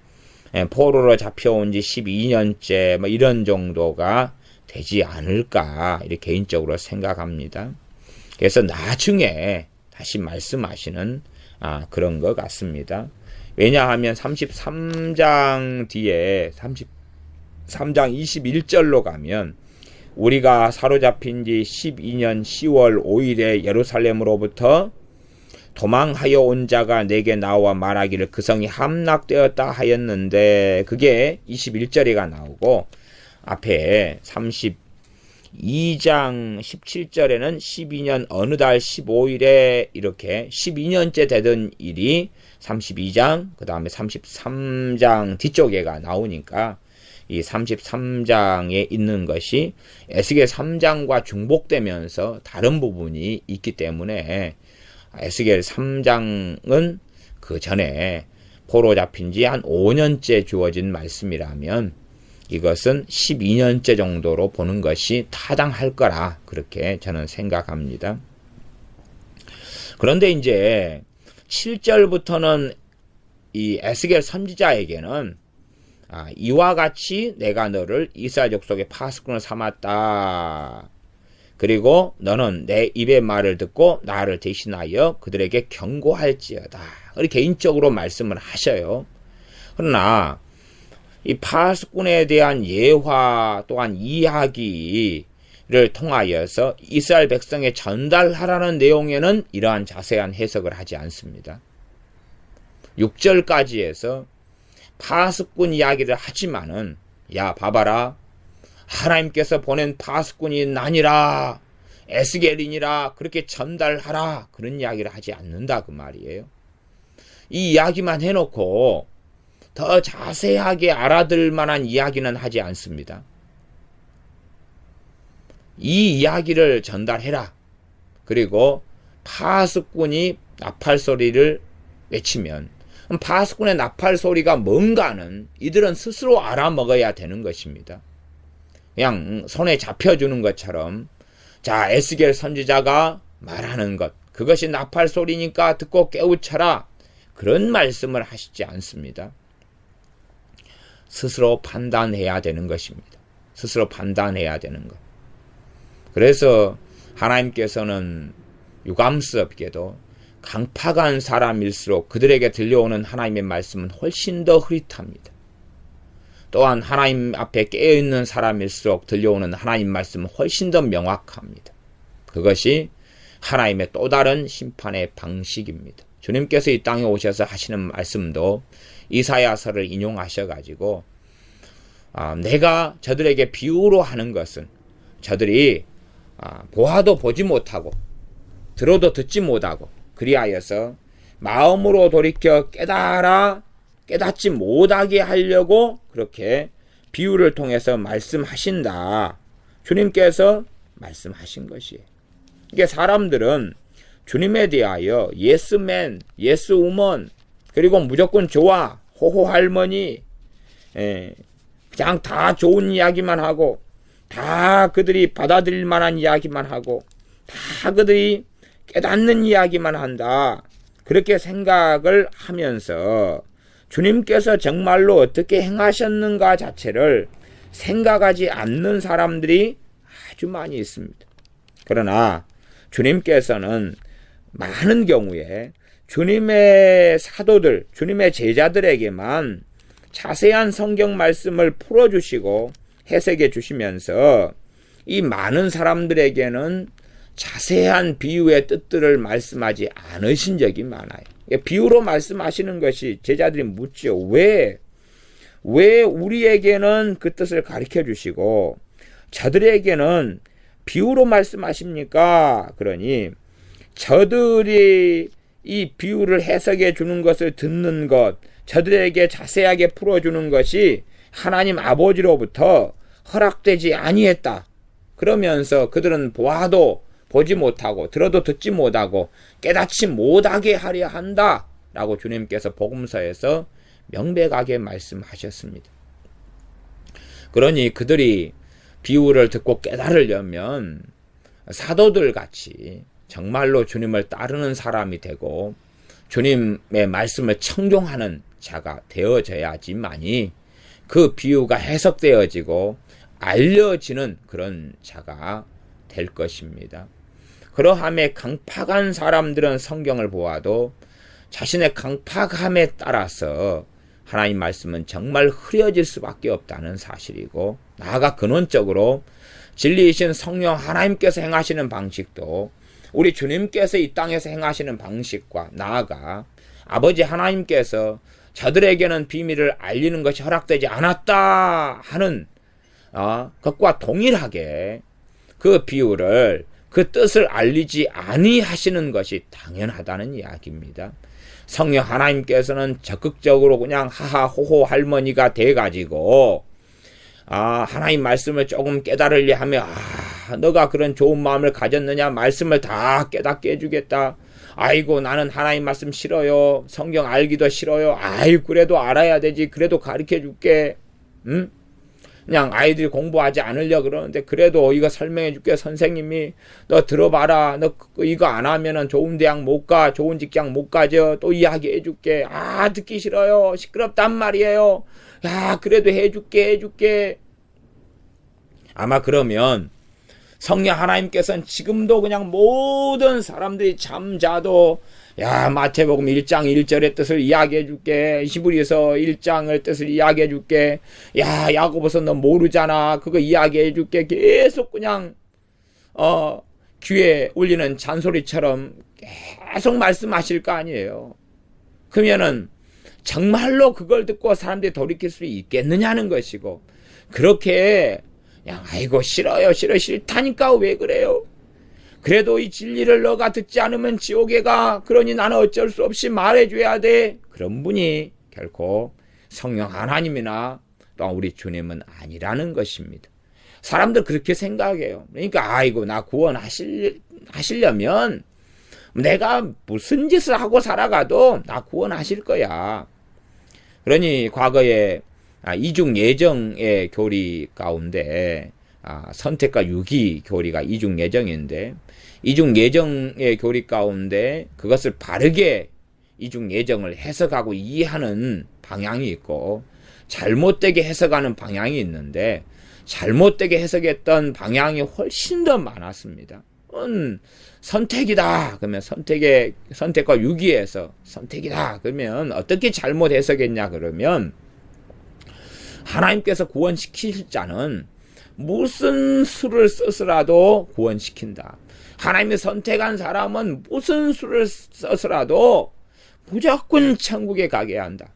포로로 잡혀온 지 12년째 이런 정도가 되지 않을까 이렇게 개인적으로 생각합니다. 그래서 나중에 다시 말씀하시는 그런 것 같습니다. 왜냐하면 33장 뒤에 33장 21절로 가면 우리가 사로잡힌 지 12년 10월 5일에 예루살렘으로부터 도망하여 온 자가 내게 나와 말하기를 그 성이 함락되었다 하였는데 그게 21절에가 나오고 앞에 32장 17절에는 12년 어느 달 15일에 이렇게 12년째 되던 일이 32장 그 다음에 33장 뒤쪽에가 나오니까 이 33장에 있는 것이 에스겔 3장과 중복되면서 다른 부분이 있기 때문에 에스겔 3장은 그 전에 포로 잡힌 지 한 5년째 주어진 말씀이라면 이것은 12년째 정도로 보는 것이 타당할 거라 그렇게 저는 생각합니다. 그런데 이제 7절부터는 이 에스겔 선지자에게는 이와 같이 내가 너를 이스라엘 족속의 파수꾼을 삼았다. 그리고 너는 내 입의 말을 듣고 나를 대신하여 그들에게 경고할지어다. 개인적으로 말씀을 하셔요. 그러나 이 파수꾼에 대한 예화 또한 이야기를 통하여서 이스라엘 백성에 전달하라는 내용에는 이러한 자세한 해석을 하지 않습니다. 6절까지 해서 파수꾼 이야기를 하지만은 야 봐봐라 하나님께서 보낸 파수꾼이 나니라 에스겔이니라 그렇게 전달하라 그런 이야기를 하지 않는다 그 말이에요. 이 이야기만 해놓고 더 자세하게 알아들 만한 이야기는 하지 않습니다. 이 이야기를 전달해라. 그리고 파수꾼이 나팔 소리를 외치면 파수꾼의 나팔 소리가 뭔가는 이들은 스스로 알아먹어야 되는 것입니다. 그냥 손에 잡혀주는 것처럼 자 에스겔 선지자가 말하는 것 그것이 나팔 소리니까 듣고 깨우쳐라 그런 말씀을 하시지 않습니다. 스스로 판단해야 되는 것입니다. 스스로 판단해야 되는 것. 그래서 하나님께서는 유감스럽게도 강팍한 사람일수록 그들에게 들려오는 하나님의 말씀은 훨씬 더 흐릿합니다. 또한 하나님 앞에 깨어있는 사람일수록 들려오는 하나님 말씀은 훨씬 더 명확합니다. 그것이 하나님의 또 다른 심판의 방식입니다. 주님께서 이 땅에 오셔서 하시는 말씀도 이사야서를 인용하셔가지고 내가 저들에게 비유로 하는 것은 저들이 보아도 보지 못하고 들어도 듣지 못하고 그리하여서 마음으로 돌이켜 깨닫지 못하게 하려고 그렇게 비유를 통해서 말씀하신다. 주님께서 말씀하신 것이에요. 이게 사람들은 주님에 대하여 예스맨, 예스우먼, 그리고 무조건 좋아, 호호 할머니, 그냥 다 좋은 이야기만 하고 다 그들이 받아들일 만한 이야기만 하고 다 그들이 깨닫는 이야기만 한다. 그렇게 생각을 하면서 주님께서 정말로 어떻게 행하셨는가 자체를 생각하지 않는 사람들이 아주 많이 있습니다. 그러나 주님께서는 많은 경우에 주님의 사도들, 주님의 제자들에게만 자세한 성경 말씀을 풀어주시고 해석해 주시면서 이 많은 사람들에게는 자세한 비유의 뜻들을 말씀하지 않으신 적이 많아요. 비유로 말씀하시는 것이 제자들이 묻죠. 왜 우리에게는 그 뜻을 가르쳐 주시고 저들에게는 비유로 말씀하십니까? 그러니 저들이 이 비유를 해석해 주는 것을 듣는 것, 저들에게 자세하게 풀어주는 것이 하나님 아버지로부터 허락되지 아니했다. 그러면서 그들은 보아도 보지 못하고 들어도 듣지 못하고 깨닫지 못하게 하려 한다 라고 주님께서 복음서에서 명백하게 말씀하셨습니다. 그러니 그들이 비유를 듣고 깨달으려면 사도들 같이 정말로 주님을 따르는 사람이 되고 주님의 말씀을 청종하는 자가 되어져야지만이 그 비유가 해석되어지고 알려지는 그런 자가 될 것입니다. 그러함에 강팍한 사람들은 성경을 보아도 자신의 강팍함에 따라서 하나님 말씀은 정말 흐려질 수밖에 없다는 사실이고, 나아가 근원적으로 진리이신 성령 하나님께서 행하시는 방식도 우리 주님께서 이 땅에서 행하시는 방식과 나아가 아버지 하나님께서 저들에게는 비밀을 알리는 것이 허락되지 않았다 하는 것과 동일하게 그 비유를, 그 뜻을 알리지 아니하시는 것이 당연하다는 이야기입니다. 성령 하나님께서는 적극적으로 그냥 하하호호 할머니가 돼가지고 하나님 말씀을 조금 깨달으려 하면 너가 그런 좋은 마음을 가졌느냐, 말씀을 다 깨닫게 해주겠다. 아이고 나는 하나님 말씀 싫어요, 성경 알기도 싫어요. 아이 그래도 알아야 되지, 그래도 가르쳐 줄게. 응? 그냥 아이들이 공부하지 않으려 그러는데 그래도 이거 설명해 줄게. 선생님이 너 들어봐라. 너 이거 안 하면은 좋은 대학 못 가, 좋은 직장 못 가죠. 또 이야기해 줄게. 듣기 싫어요, 시끄럽단 말이에요. 야 그래도 해줄게. 아마 그러면 성령 하나님께서는 지금도 그냥 모든 사람들이 잠자도 마태복음 1장 1절의 뜻을 이야기해 줄게. 히브리서 1장의 뜻을 이야기해 줄게. 야고보서 너 모르잖아. 그거 이야기해 줄게. 계속 그냥 귀에 울리는 잔소리처럼 계속 말씀하실 거 아니에요. 그러면은 정말로 그걸 듣고 사람들이 돌이킬 수 있겠느냐는 것이고, 그렇게 아이고 싫어요, 싫다니까 왜 그래요? 그래도 이 진리를 너가 듣지 않으면 지옥에 가. 그러니 나는 어쩔 수 없이 말해줘야 돼. 그런 분이 결코 성령 하나님이나 또한 우리 주님은 아니라는 것입니다. 사람들 그렇게 생각해요. 그러니까 아이고 나 구원하시려면 내가 무슨 짓을 하고 살아가도 나 구원하실 거야. 그러니 과거에 이중 예정의 교리 가운데 선택과 유기 교리가 이중 예정인데, 이중 예정의 교리 가운데 그것을 바르게 이중 예정을 해석하고 이해하는 방향이 있고 잘못되게 해석하는 방향이 있는데, 잘못되게 해석했던 방향이 훨씬 더 많았습니다. 선택이다 그러면 선택과 유기에서 선택이다 그러면 어떻게 잘못 해석했냐 그러면, 하나님께서 구원시키실 자는 무슨 수를 써서라도 구원시킨다. 하나님이 선택한 사람은 무슨 수를 써서라도 무조건 천국에 가게 한다.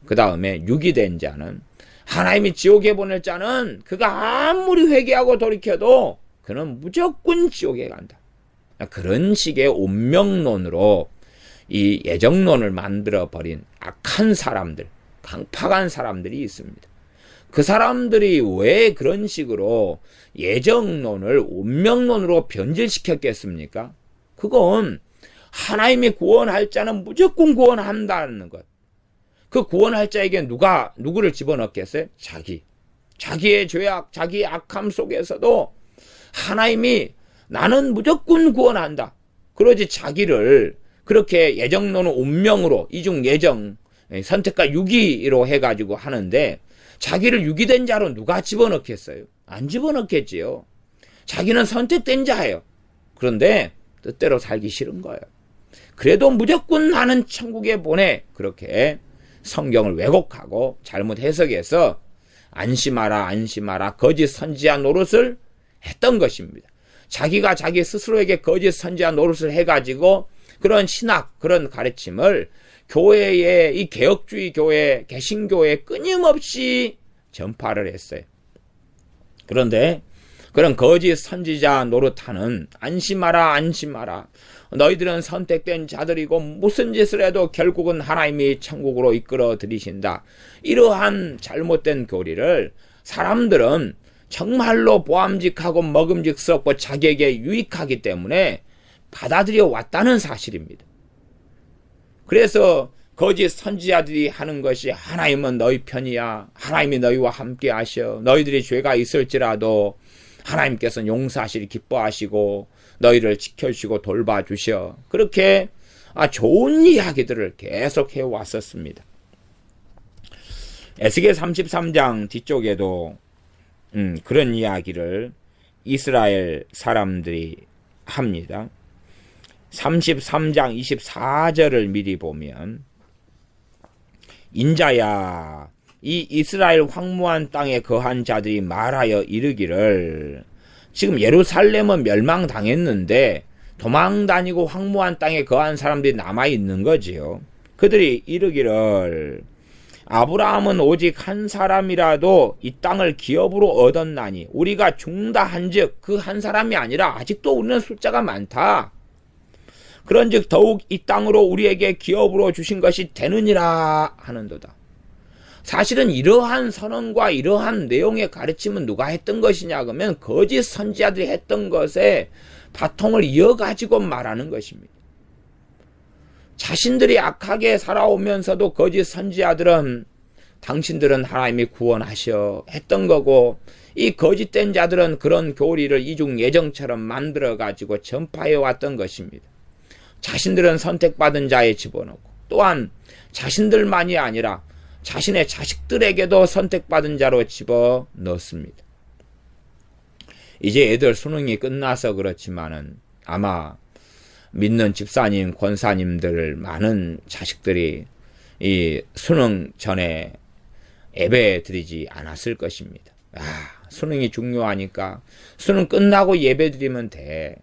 그 다음에 유기된 자는 하나님이 지옥에 보낼 자는 그가 아무리 회개하고 돌이켜도 그는 무조건 지옥에 간다. 그런 식의 운명론으로 이 예정론을 만들어버린 악한 사람들, 강팍한 사람들이 있습니다. 그 사람들이 왜 그런 식으로 예정론을 운명론으로 변질시켰겠습니까? 그건 하나님이 구원할 자는 무조건 구원한다는 것. 그 구원할 자에게 누구를 집어넣겠어요? 자기의 죄악, 자기의 악함 속에서도 하나님이 나는 무조건 구원한다. 그러지 자기를 그렇게 예정론은 운명으로, 이중 예정, 선택과 유기로 해가지고 하는데 자기를 유기된 자로 누가 집어넣겠어요? 안 집어넣겠지요. 자기는 선택된 자예요. 그런데 뜻대로 살기 싫은 거예요. 그래도 무조건 나는 천국에 보내. 그렇게 성경을 왜곡하고 잘못 해석해서 안심하라 안심하라 거짓 선지자 노릇을 했던 것입니다. 자기가 자기 스스로에게 거짓 선지자 노릇을 해가지고 그런 신학, 그런 가르침을 교회의 이 개혁주의 교회, 개신교회에 끊임없이 전파를 했어요. 그런데 그런 거짓 선지자 노릇하는 안심하라 안심하라 너희들은 선택된 자들이고 무슨 짓을 해도 결국은 하나님이 천국으로 이끌어 들이신다. 이러한 잘못된 교리를 사람들은 정말로 보암직하고 먹음직스럽고 자기에게 유익하기 때문에 받아들여 왔다는 사실입니다. 그래서 거짓 선지자들이 하는 것이 하나님은 너희 편이야. 하나님이 너희와 함께 하셔. 너희들이 죄가 있을지라도 하나님께서는 용서하시리 기뻐하시고 너희를 지켜주시고 돌봐주셔. 그렇게 좋은 이야기들을 계속 해왔었습니다. 에스겔 33장 뒤쪽에도 그런 이야기를 이스라엘 사람들이 합니다. 33장 24절을 미리 보면 인자야 이 이스라엘 황무한 땅에 거한 자들이 말하여 이르기를 지금 예루살렘은 멸망당했는데 도망다니고 황무한 땅에 거한 사람들이 남아있는 거지요. 그들이 이르기를 아브라함은 오직 한 사람이라도 이 땅을 기업으로 얻었나니 우리가 죽는다 한즉 그 한 사람이 아니라 아직도 우리는 숫자가 많다. 그런즉 더욱 이 땅으로 우리에게 기업으로 주신 것이 되느니라 하는도다. 사실은 이러한 선언과 이러한 내용의 가르침은 누가 했던 것이냐 그러면 거짓 선지자들이 했던 것에 바통을 이어가지고 말하는 것입니다. 자신들이 악하게 살아오면서도 거짓 선지자들은 당신들은 하나님이 구원하셔 했던 거고 이 거짓된 자들은 그런 교리를 이중 예정처럼 만들어가지고 전파해 왔던 것입니다. 자신들은 선택받은 자에 집어넣고 또한 자신들만이 아니라 자신의 자식들에게도 선택받은 자로 집어넣습니다. 이제 애들 수능이 끝나서 그렇지만은 아마 믿는 집사님, 권사님들 많은 자식들이 이 수능 전에 예배 드리지 않았을 것입니다. 수능이 중요하니까 수능 끝나고 예배 드리면 돼.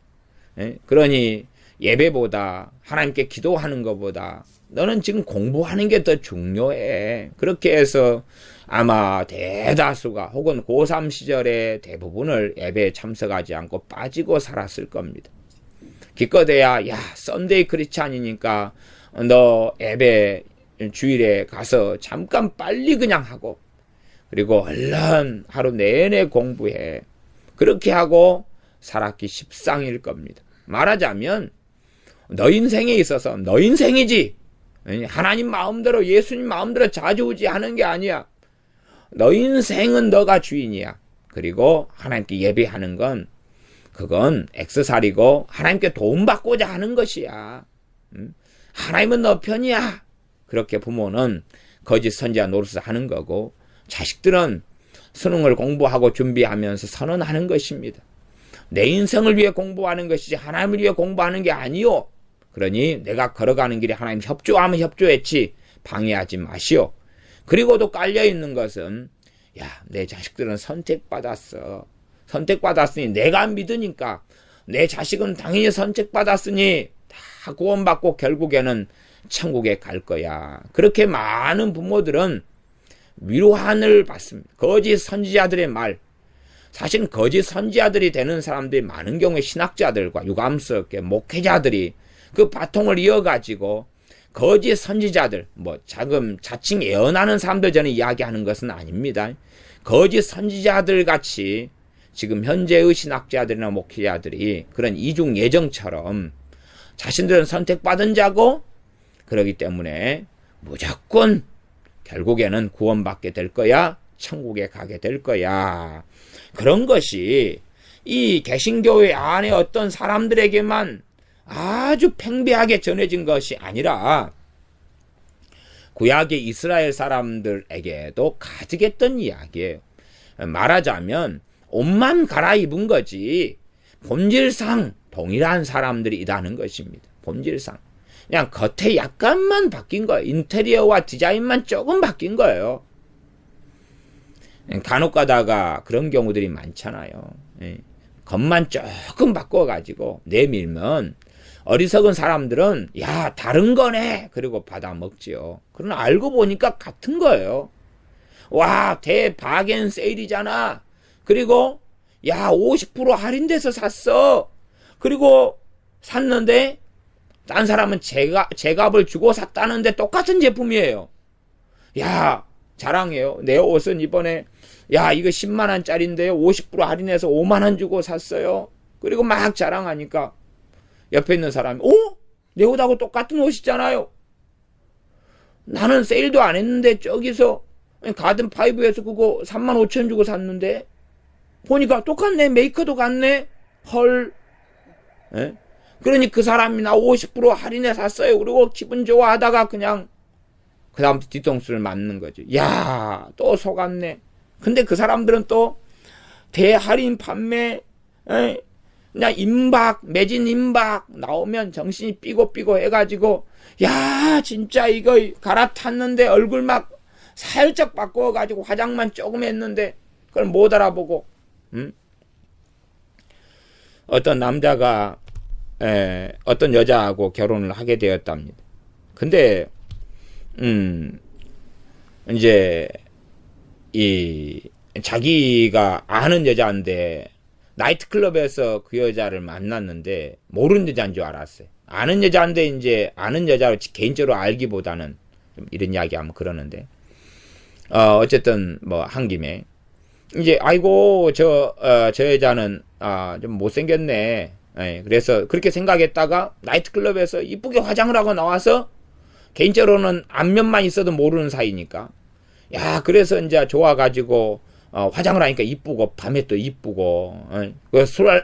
그러니 예배보다 하나님께 기도하는 것보다 너는 지금 공부하는 게 더 중요해. 그렇게 해서 아마 대다수가 혹은 고3 시절에 대부분을 예배에 참석하지 않고 빠지고 살았을 겁니다. 기껏해야 썬데이 크리스찬이니까 너 예배 주일에 가서 잠깐 빨리 그냥 하고 그리고 얼른 하루 내내 공부해. 그렇게 하고 살았기 십상일 겁니다. 말하자면 너 인생에 있어서 너 인생이지 하나님 마음대로 예수님 마음대로 좌지우지하는 게 아니야. 너 인생은 너가 주인이야. 그리고 하나님께 예배하는 건 그건 액세서리고 하나님께 도움받고자 하는 것이야. 하나님은 너 편이야. 그렇게 부모는 거짓 선지자 노릇을 하는 거고 자식들은 수능을 공부하고 준비하면서 선언하는 것입니다. 내 인생을 위해 공부하는 것이지 하나님을 위해 공부하는 게 아니요. 그러니 내가 걸어가는 길에 하나님 협조하면 협조했지 방해하지 마시오. 그리고도 깔려있는 것은 내 자식들은 선택받았어. 선택받았으니 내가 믿으니까 내 자식은 당연히 선택받았으니 다 구원받고 결국에는 천국에 갈 거야. 그렇게 많은 부모들은 위로한을 받습니다. 거짓 선지자들의 말. 사실 거짓 선지자들이 되는 사람들이 많은 경우에 신학자들과 유감스럽게 목회자들이 그 바통을 이어가지고 거짓 선지자들, 자칭 예언하는 사람들 저는 이야기하는 것은 아닙니다. 거짓 선지자들 같이 지금 현재의 신학자들이나 목회자들이 그런 이중 예정처럼 자신들은 선택받은 자고 그러기 때문에 무조건 결국에는 구원받게 될 거야, 천국에 가게 될 거야. 그런 것이 이 개신교회 안에 어떤 사람들에게만 아주 팽배하게 전해진 것이 아니라 구약의 이스라엘 사람들에게도 가득했던 이야기예요. 말하자면 옷만 갈아입은 거지 본질상 동일한 사람들이 있다는 것입니다. 본질상. 그냥 겉에 약간만 바뀐 거예요. 인테리어와 디자인만 조금 바뀐 거예요. 간혹 가다가 그런 경우들이 많잖아요. 겉만 조금 바꿔가지고 내밀면 어리석은 사람들은 야 다른 거네 그리고 받아 먹지요. 그러나 알고 보니까 같은 거예요. 와 대바겐 세일이잖아. 그리고 야 50% 할인돼서 샀어. 그리고 샀는데 딴 사람은 제값을 주고 샀다는데 똑같은 제품이에요. 야 자랑해요. 내 옷은 이번에 야 이거 10만원짜리인데요 50% 할인해서 5만원 주고 샀어요. 그리고 막 자랑하니까 옆에 있는 사람이 내 옷하고 똑같은 옷이잖아요. 나는 세일도 안 했는데 저기서 가든5에서 그거 35,000원 주고 샀는데 보니까 똑같네. 메이커도 같네. 헐. 그러니 그 사람이 나 50% 할인해 샀어요. 그리고 기분 좋아하다가 그냥 그 다음부터 뒤통수를 맞는 거죠. 야, 또 속았네. 근데 그 사람들은 또 대할인 판매, 그냥 매진 임박 나오면 정신이 삐고삐고 해가지고 야 진짜 이거 갈아탔는데 얼굴 막 살짝 바꿔가지고 화장만 조금 했는데 그걸 못 알아보고 어떤 남자가 어떤 여자하고 결혼을 하게 되었답니다. 근데 이제 자기가 아는 여자인데 나이트클럽에서 그 여자를 만났는데 모르는 여자인 줄 알았어요. 아는 여자인데 이제 아는 여자를 개인적으로 알기보다는 좀 이런 이야기하면 그러는데 어쨌든 한 김에 이제 아이고 저 여자는 좀 못생겼네. 그래서 그렇게 생각했다가 나이트클럽에서 이쁘게 화장을 하고 나와서 개인적으로는 안면만 있어도 모르는 사이니까 야 그래서 이제 좋아가지고 화장을 하니까 이쁘고 밤에 또 이쁘고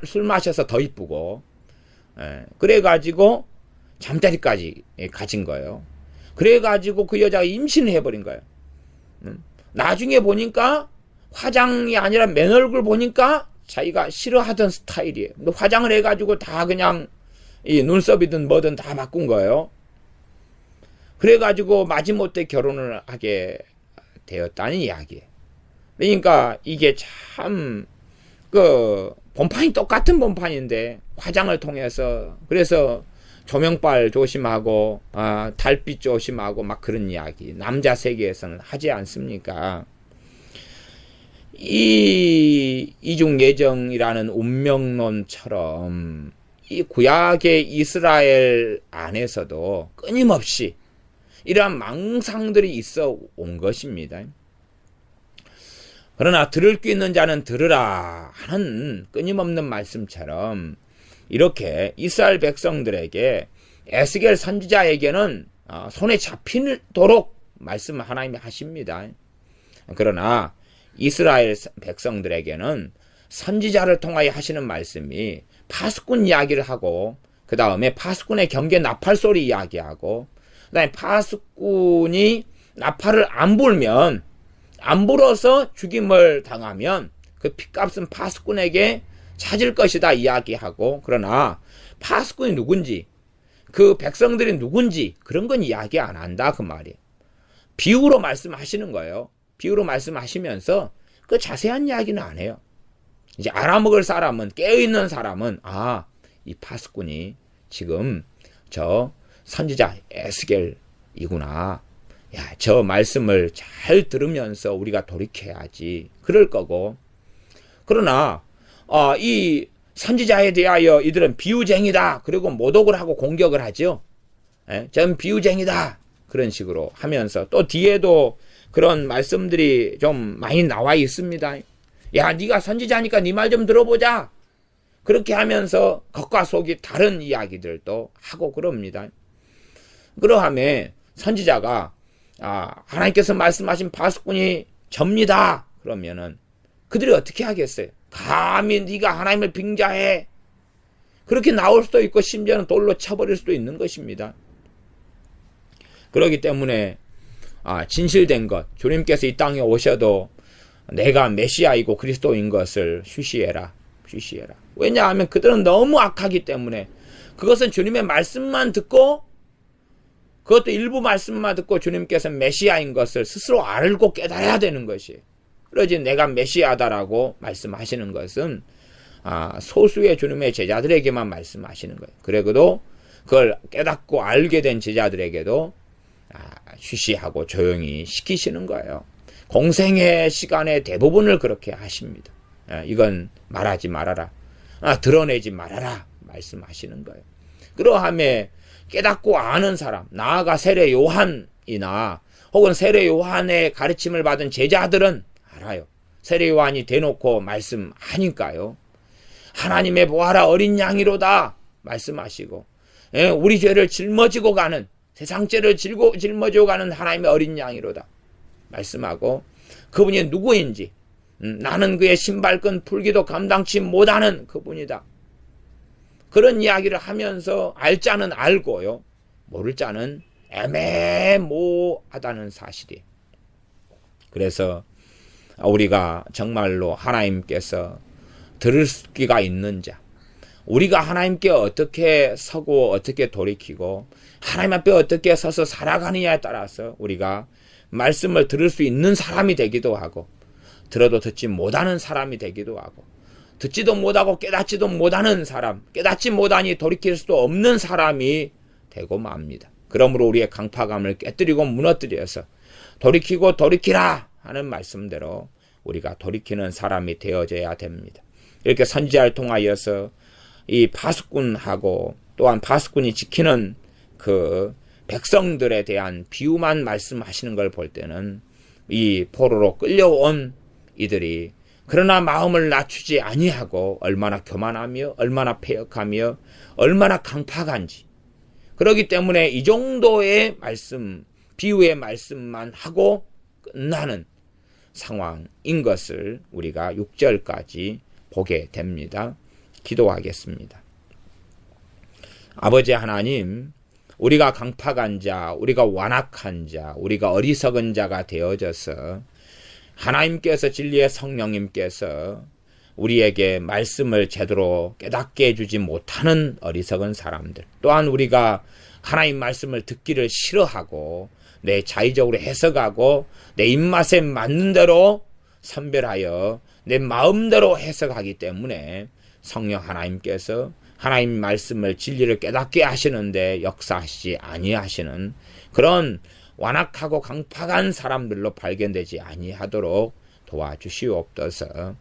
술 마셔서 더 이쁘고 그래가지고 잠자리까지 가진 거예요. 그래가지고 그 여자가 임신을 해버린 거예요. 나중에 보니까 화장이 아니라 맨 얼굴 보니까 자기가 싫어하던 스타일이에요. 근데 화장을 해가지고 다 그냥 이 눈썹이든 뭐든 다 바꾼 거예요. 그래가지고 마지못해 결혼을 하게 되었다는 이야기예요. 그러니까 이게 참 본판이 똑같은 본판인데 화장을 통해서 그래서 조명빨 조심하고 달빛 조심하고 막 그런 이야기 남자 세계에서는 하지 않습니까? 이 이중예정이라는 운명론처럼 이 구약의 이스라엘 안에서도 끊임없이 이러한 망상들이 있어 온 것입니다. 그러나 들을 귀 있는 자는 들으라 하는 끊임없는 말씀처럼 이렇게 이스라엘 백성들에게 에스겔 선지자에게는 손에 잡히도록 말씀을 하나님이 하십니다. 그러나 이스라엘 백성들에게는 선지자를 통하여 하시는 말씀이 파수꾼 이야기를 하고 그 다음에 파수꾼의 경계 나팔 소리 이야기하고 그 다음에 파수꾼이 나팔을 안 불면 안 불어서 죽임을 당하면 그 핏값은 파수꾼에게 찾을 것이다 이야기하고 그러나 파수꾼이 누군지 그 백성들이 누군지 그런 건 이야기 안 한다 그 말이에요. 비유로 말씀하시는 거예요. 비유로 말씀하시면서 그 자세한 이야기는 안 해요. 이제 알아먹을 사람은 깨어있는 사람은 이 파수꾼이 지금 저 선지자 에스겔이구나. 야, 저 말씀을 잘 들으면서 우리가 돌이켜야지. 그럴 거고. 그러나 이 선지자에 대하여 이들은 비유쟁이다. 그리고 모독을 하고 공격을 하죠. 전 비유쟁이다. 그런 식으로 하면서 또 뒤에도 그런 말씀들이 좀 많이 나와 있습니다. 야, 네가 선지자니까 네 말 좀 들어보자. 그렇게 하면서 겉과 속이 다른 이야기들도 하고 그럽니다. 그러함에 선지자가 하나님께서 말씀하신 파수꾼이 접니다. 그러면은 그들이 어떻게 하겠어요? 감히 네가 하나님을 빙자해. 그렇게 나올 수도 있고 심지어는 돌로 쳐버릴 수도 있는 것입니다. 그렇기 때문에 진실된 것, 주님께서 이 땅에 오셔도 내가 메시아이고 그리스도인 것을 쉬쉬해라. 왜냐하면 그들은 너무 악하기 때문에 그것은 주님의 말씀만 듣고 그것도 일부 말씀만 듣고 주님께서 메시아인 것을 스스로 알고 깨달아야 되는 것이에요. 그러지 내가 메시아다라고 말씀하시는 것은 소수의 주님의 제자들에게만 말씀하시는 거예요. 그래도 그걸 깨닫고 알게 된 제자들에게도 쉬쉬하고 조용히 시키시는 거예요. 공생의 시간의 대부분을 그렇게 하십니다. 이건 말하지 말아라. 드러내지 말아라. 말씀하시는 거예요. 그러함에 깨닫고 아는 사람, 나아가 세례 요한이나 혹은 세례 요한의 가르침을 받은 제자들은 알아요. 세례 요한이 대놓고 말씀하니까요. 하나님의 보아라 어린 양이로다 말씀하시고 우리 죄를 짊어지고 가는 세상 죄를 짊어지고 가는 하나님의 어린 양이로다 말씀하고 그분이 누구인지 나는 그의 신발끈 풀기도 감당치 못하는 그분이다. 그런 이야기를 하면서 알 자는 알고요. 모를 자는 애매모호하다는 사실이. 그래서 우리가 정말로 하나님께서 들을 기가 있는 자, 우리가 하나님께 어떻게 서고 어떻게 돌이키고 하나님 앞에 어떻게 서서 살아가느냐에 따라서 우리가 말씀을 들을 수 있는 사람이 되기도 하고 들어도 듣지 못하는 사람이 되기도 하고 듣지도 못하고 깨닫지도 못하는 사람, 깨닫지 못하니 돌이킬 수도 없는 사람이 되고 맙니다. 그러므로 우리의 강팍함을 깨뜨리고 무너뜨려서 돌이키고 돌이키라 하는 말씀대로 우리가 돌이키는 사람이 되어져야 됩니다. 이렇게 선지자를 통하여서 이 파수꾼하고 또한 파수꾼이 지키는 그 백성들에 대한 비유만 말씀하시는 걸 볼 때는 이 포로로 끌려온 이들이 그러나 마음을 낮추지 아니하고 얼마나 교만하며 얼마나 패역하며 얼마나 강팍한지 그렇기 때문에 이 정도의 말씀, 비유의 말씀만 하고 끝나는 상황인 것을 우리가 6절까지 보게 됩니다. 기도하겠습니다. 아버지 하나님, 우리가 강팍한 자, 우리가 완악한 자, 우리가 어리석은 자가 되어져서 하나님께서 진리의 성령님께서 우리에게 말씀을 제대로 깨닫게 해주지 못하는 어리석은 사람들, 또한 우리가 하나님 말씀을 듣기를 싫어하고 내 자의적으로 해석하고 내 입맛에 맞는 대로 선별하여 내 마음대로 해석하기 때문에 성령 하나님께서 하나님 말씀을 진리를 깨닫게 하시는데 역사하시지 아니하시는 그런 완악하고 강팍한 사람들로 발견되지 아니하도록 도와주시옵소서.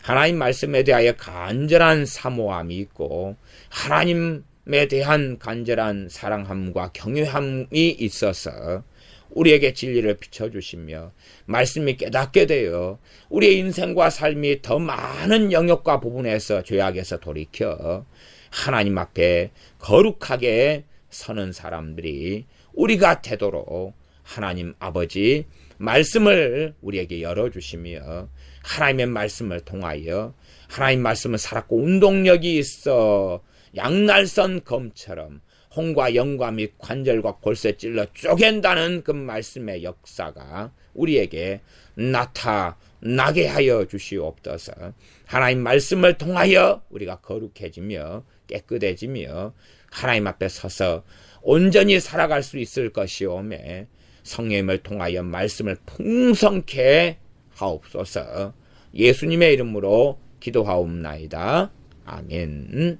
하나님 말씀에 대하여 간절한 사모함이 있고 하나님에 대한 간절한 사랑함과 경외함이 있어서 우리에게 진리를 비춰주시며 말씀이 깨닫게 되어 우리의 인생과 삶이 더 많은 영역과 부분에서 죄악에서 돌이켜 하나님 앞에 거룩하게 서는 사람들이 우리가 되도록 하나님 아버지 말씀을 우리에게 열어주시며 하나님의 말씀을 통하여 하나님 말씀은 살았고 운동력이 있어 양날선 검처럼 홍과 영과 및 관절과 골세 찔러 쪼갠다는 그 말씀의 역사가 우리에게 나타나게 하여 주시옵소서. 하나님 말씀을 통하여 우리가 거룩해지며 깨끗해지며 하나님 앞에 서서 온전히 살아갈 수 있을 것이오매 성령님을 통하여 말씀을 풍성케 하옵소서. 예수님의 이름으로 기도하옵나이다. 아멘.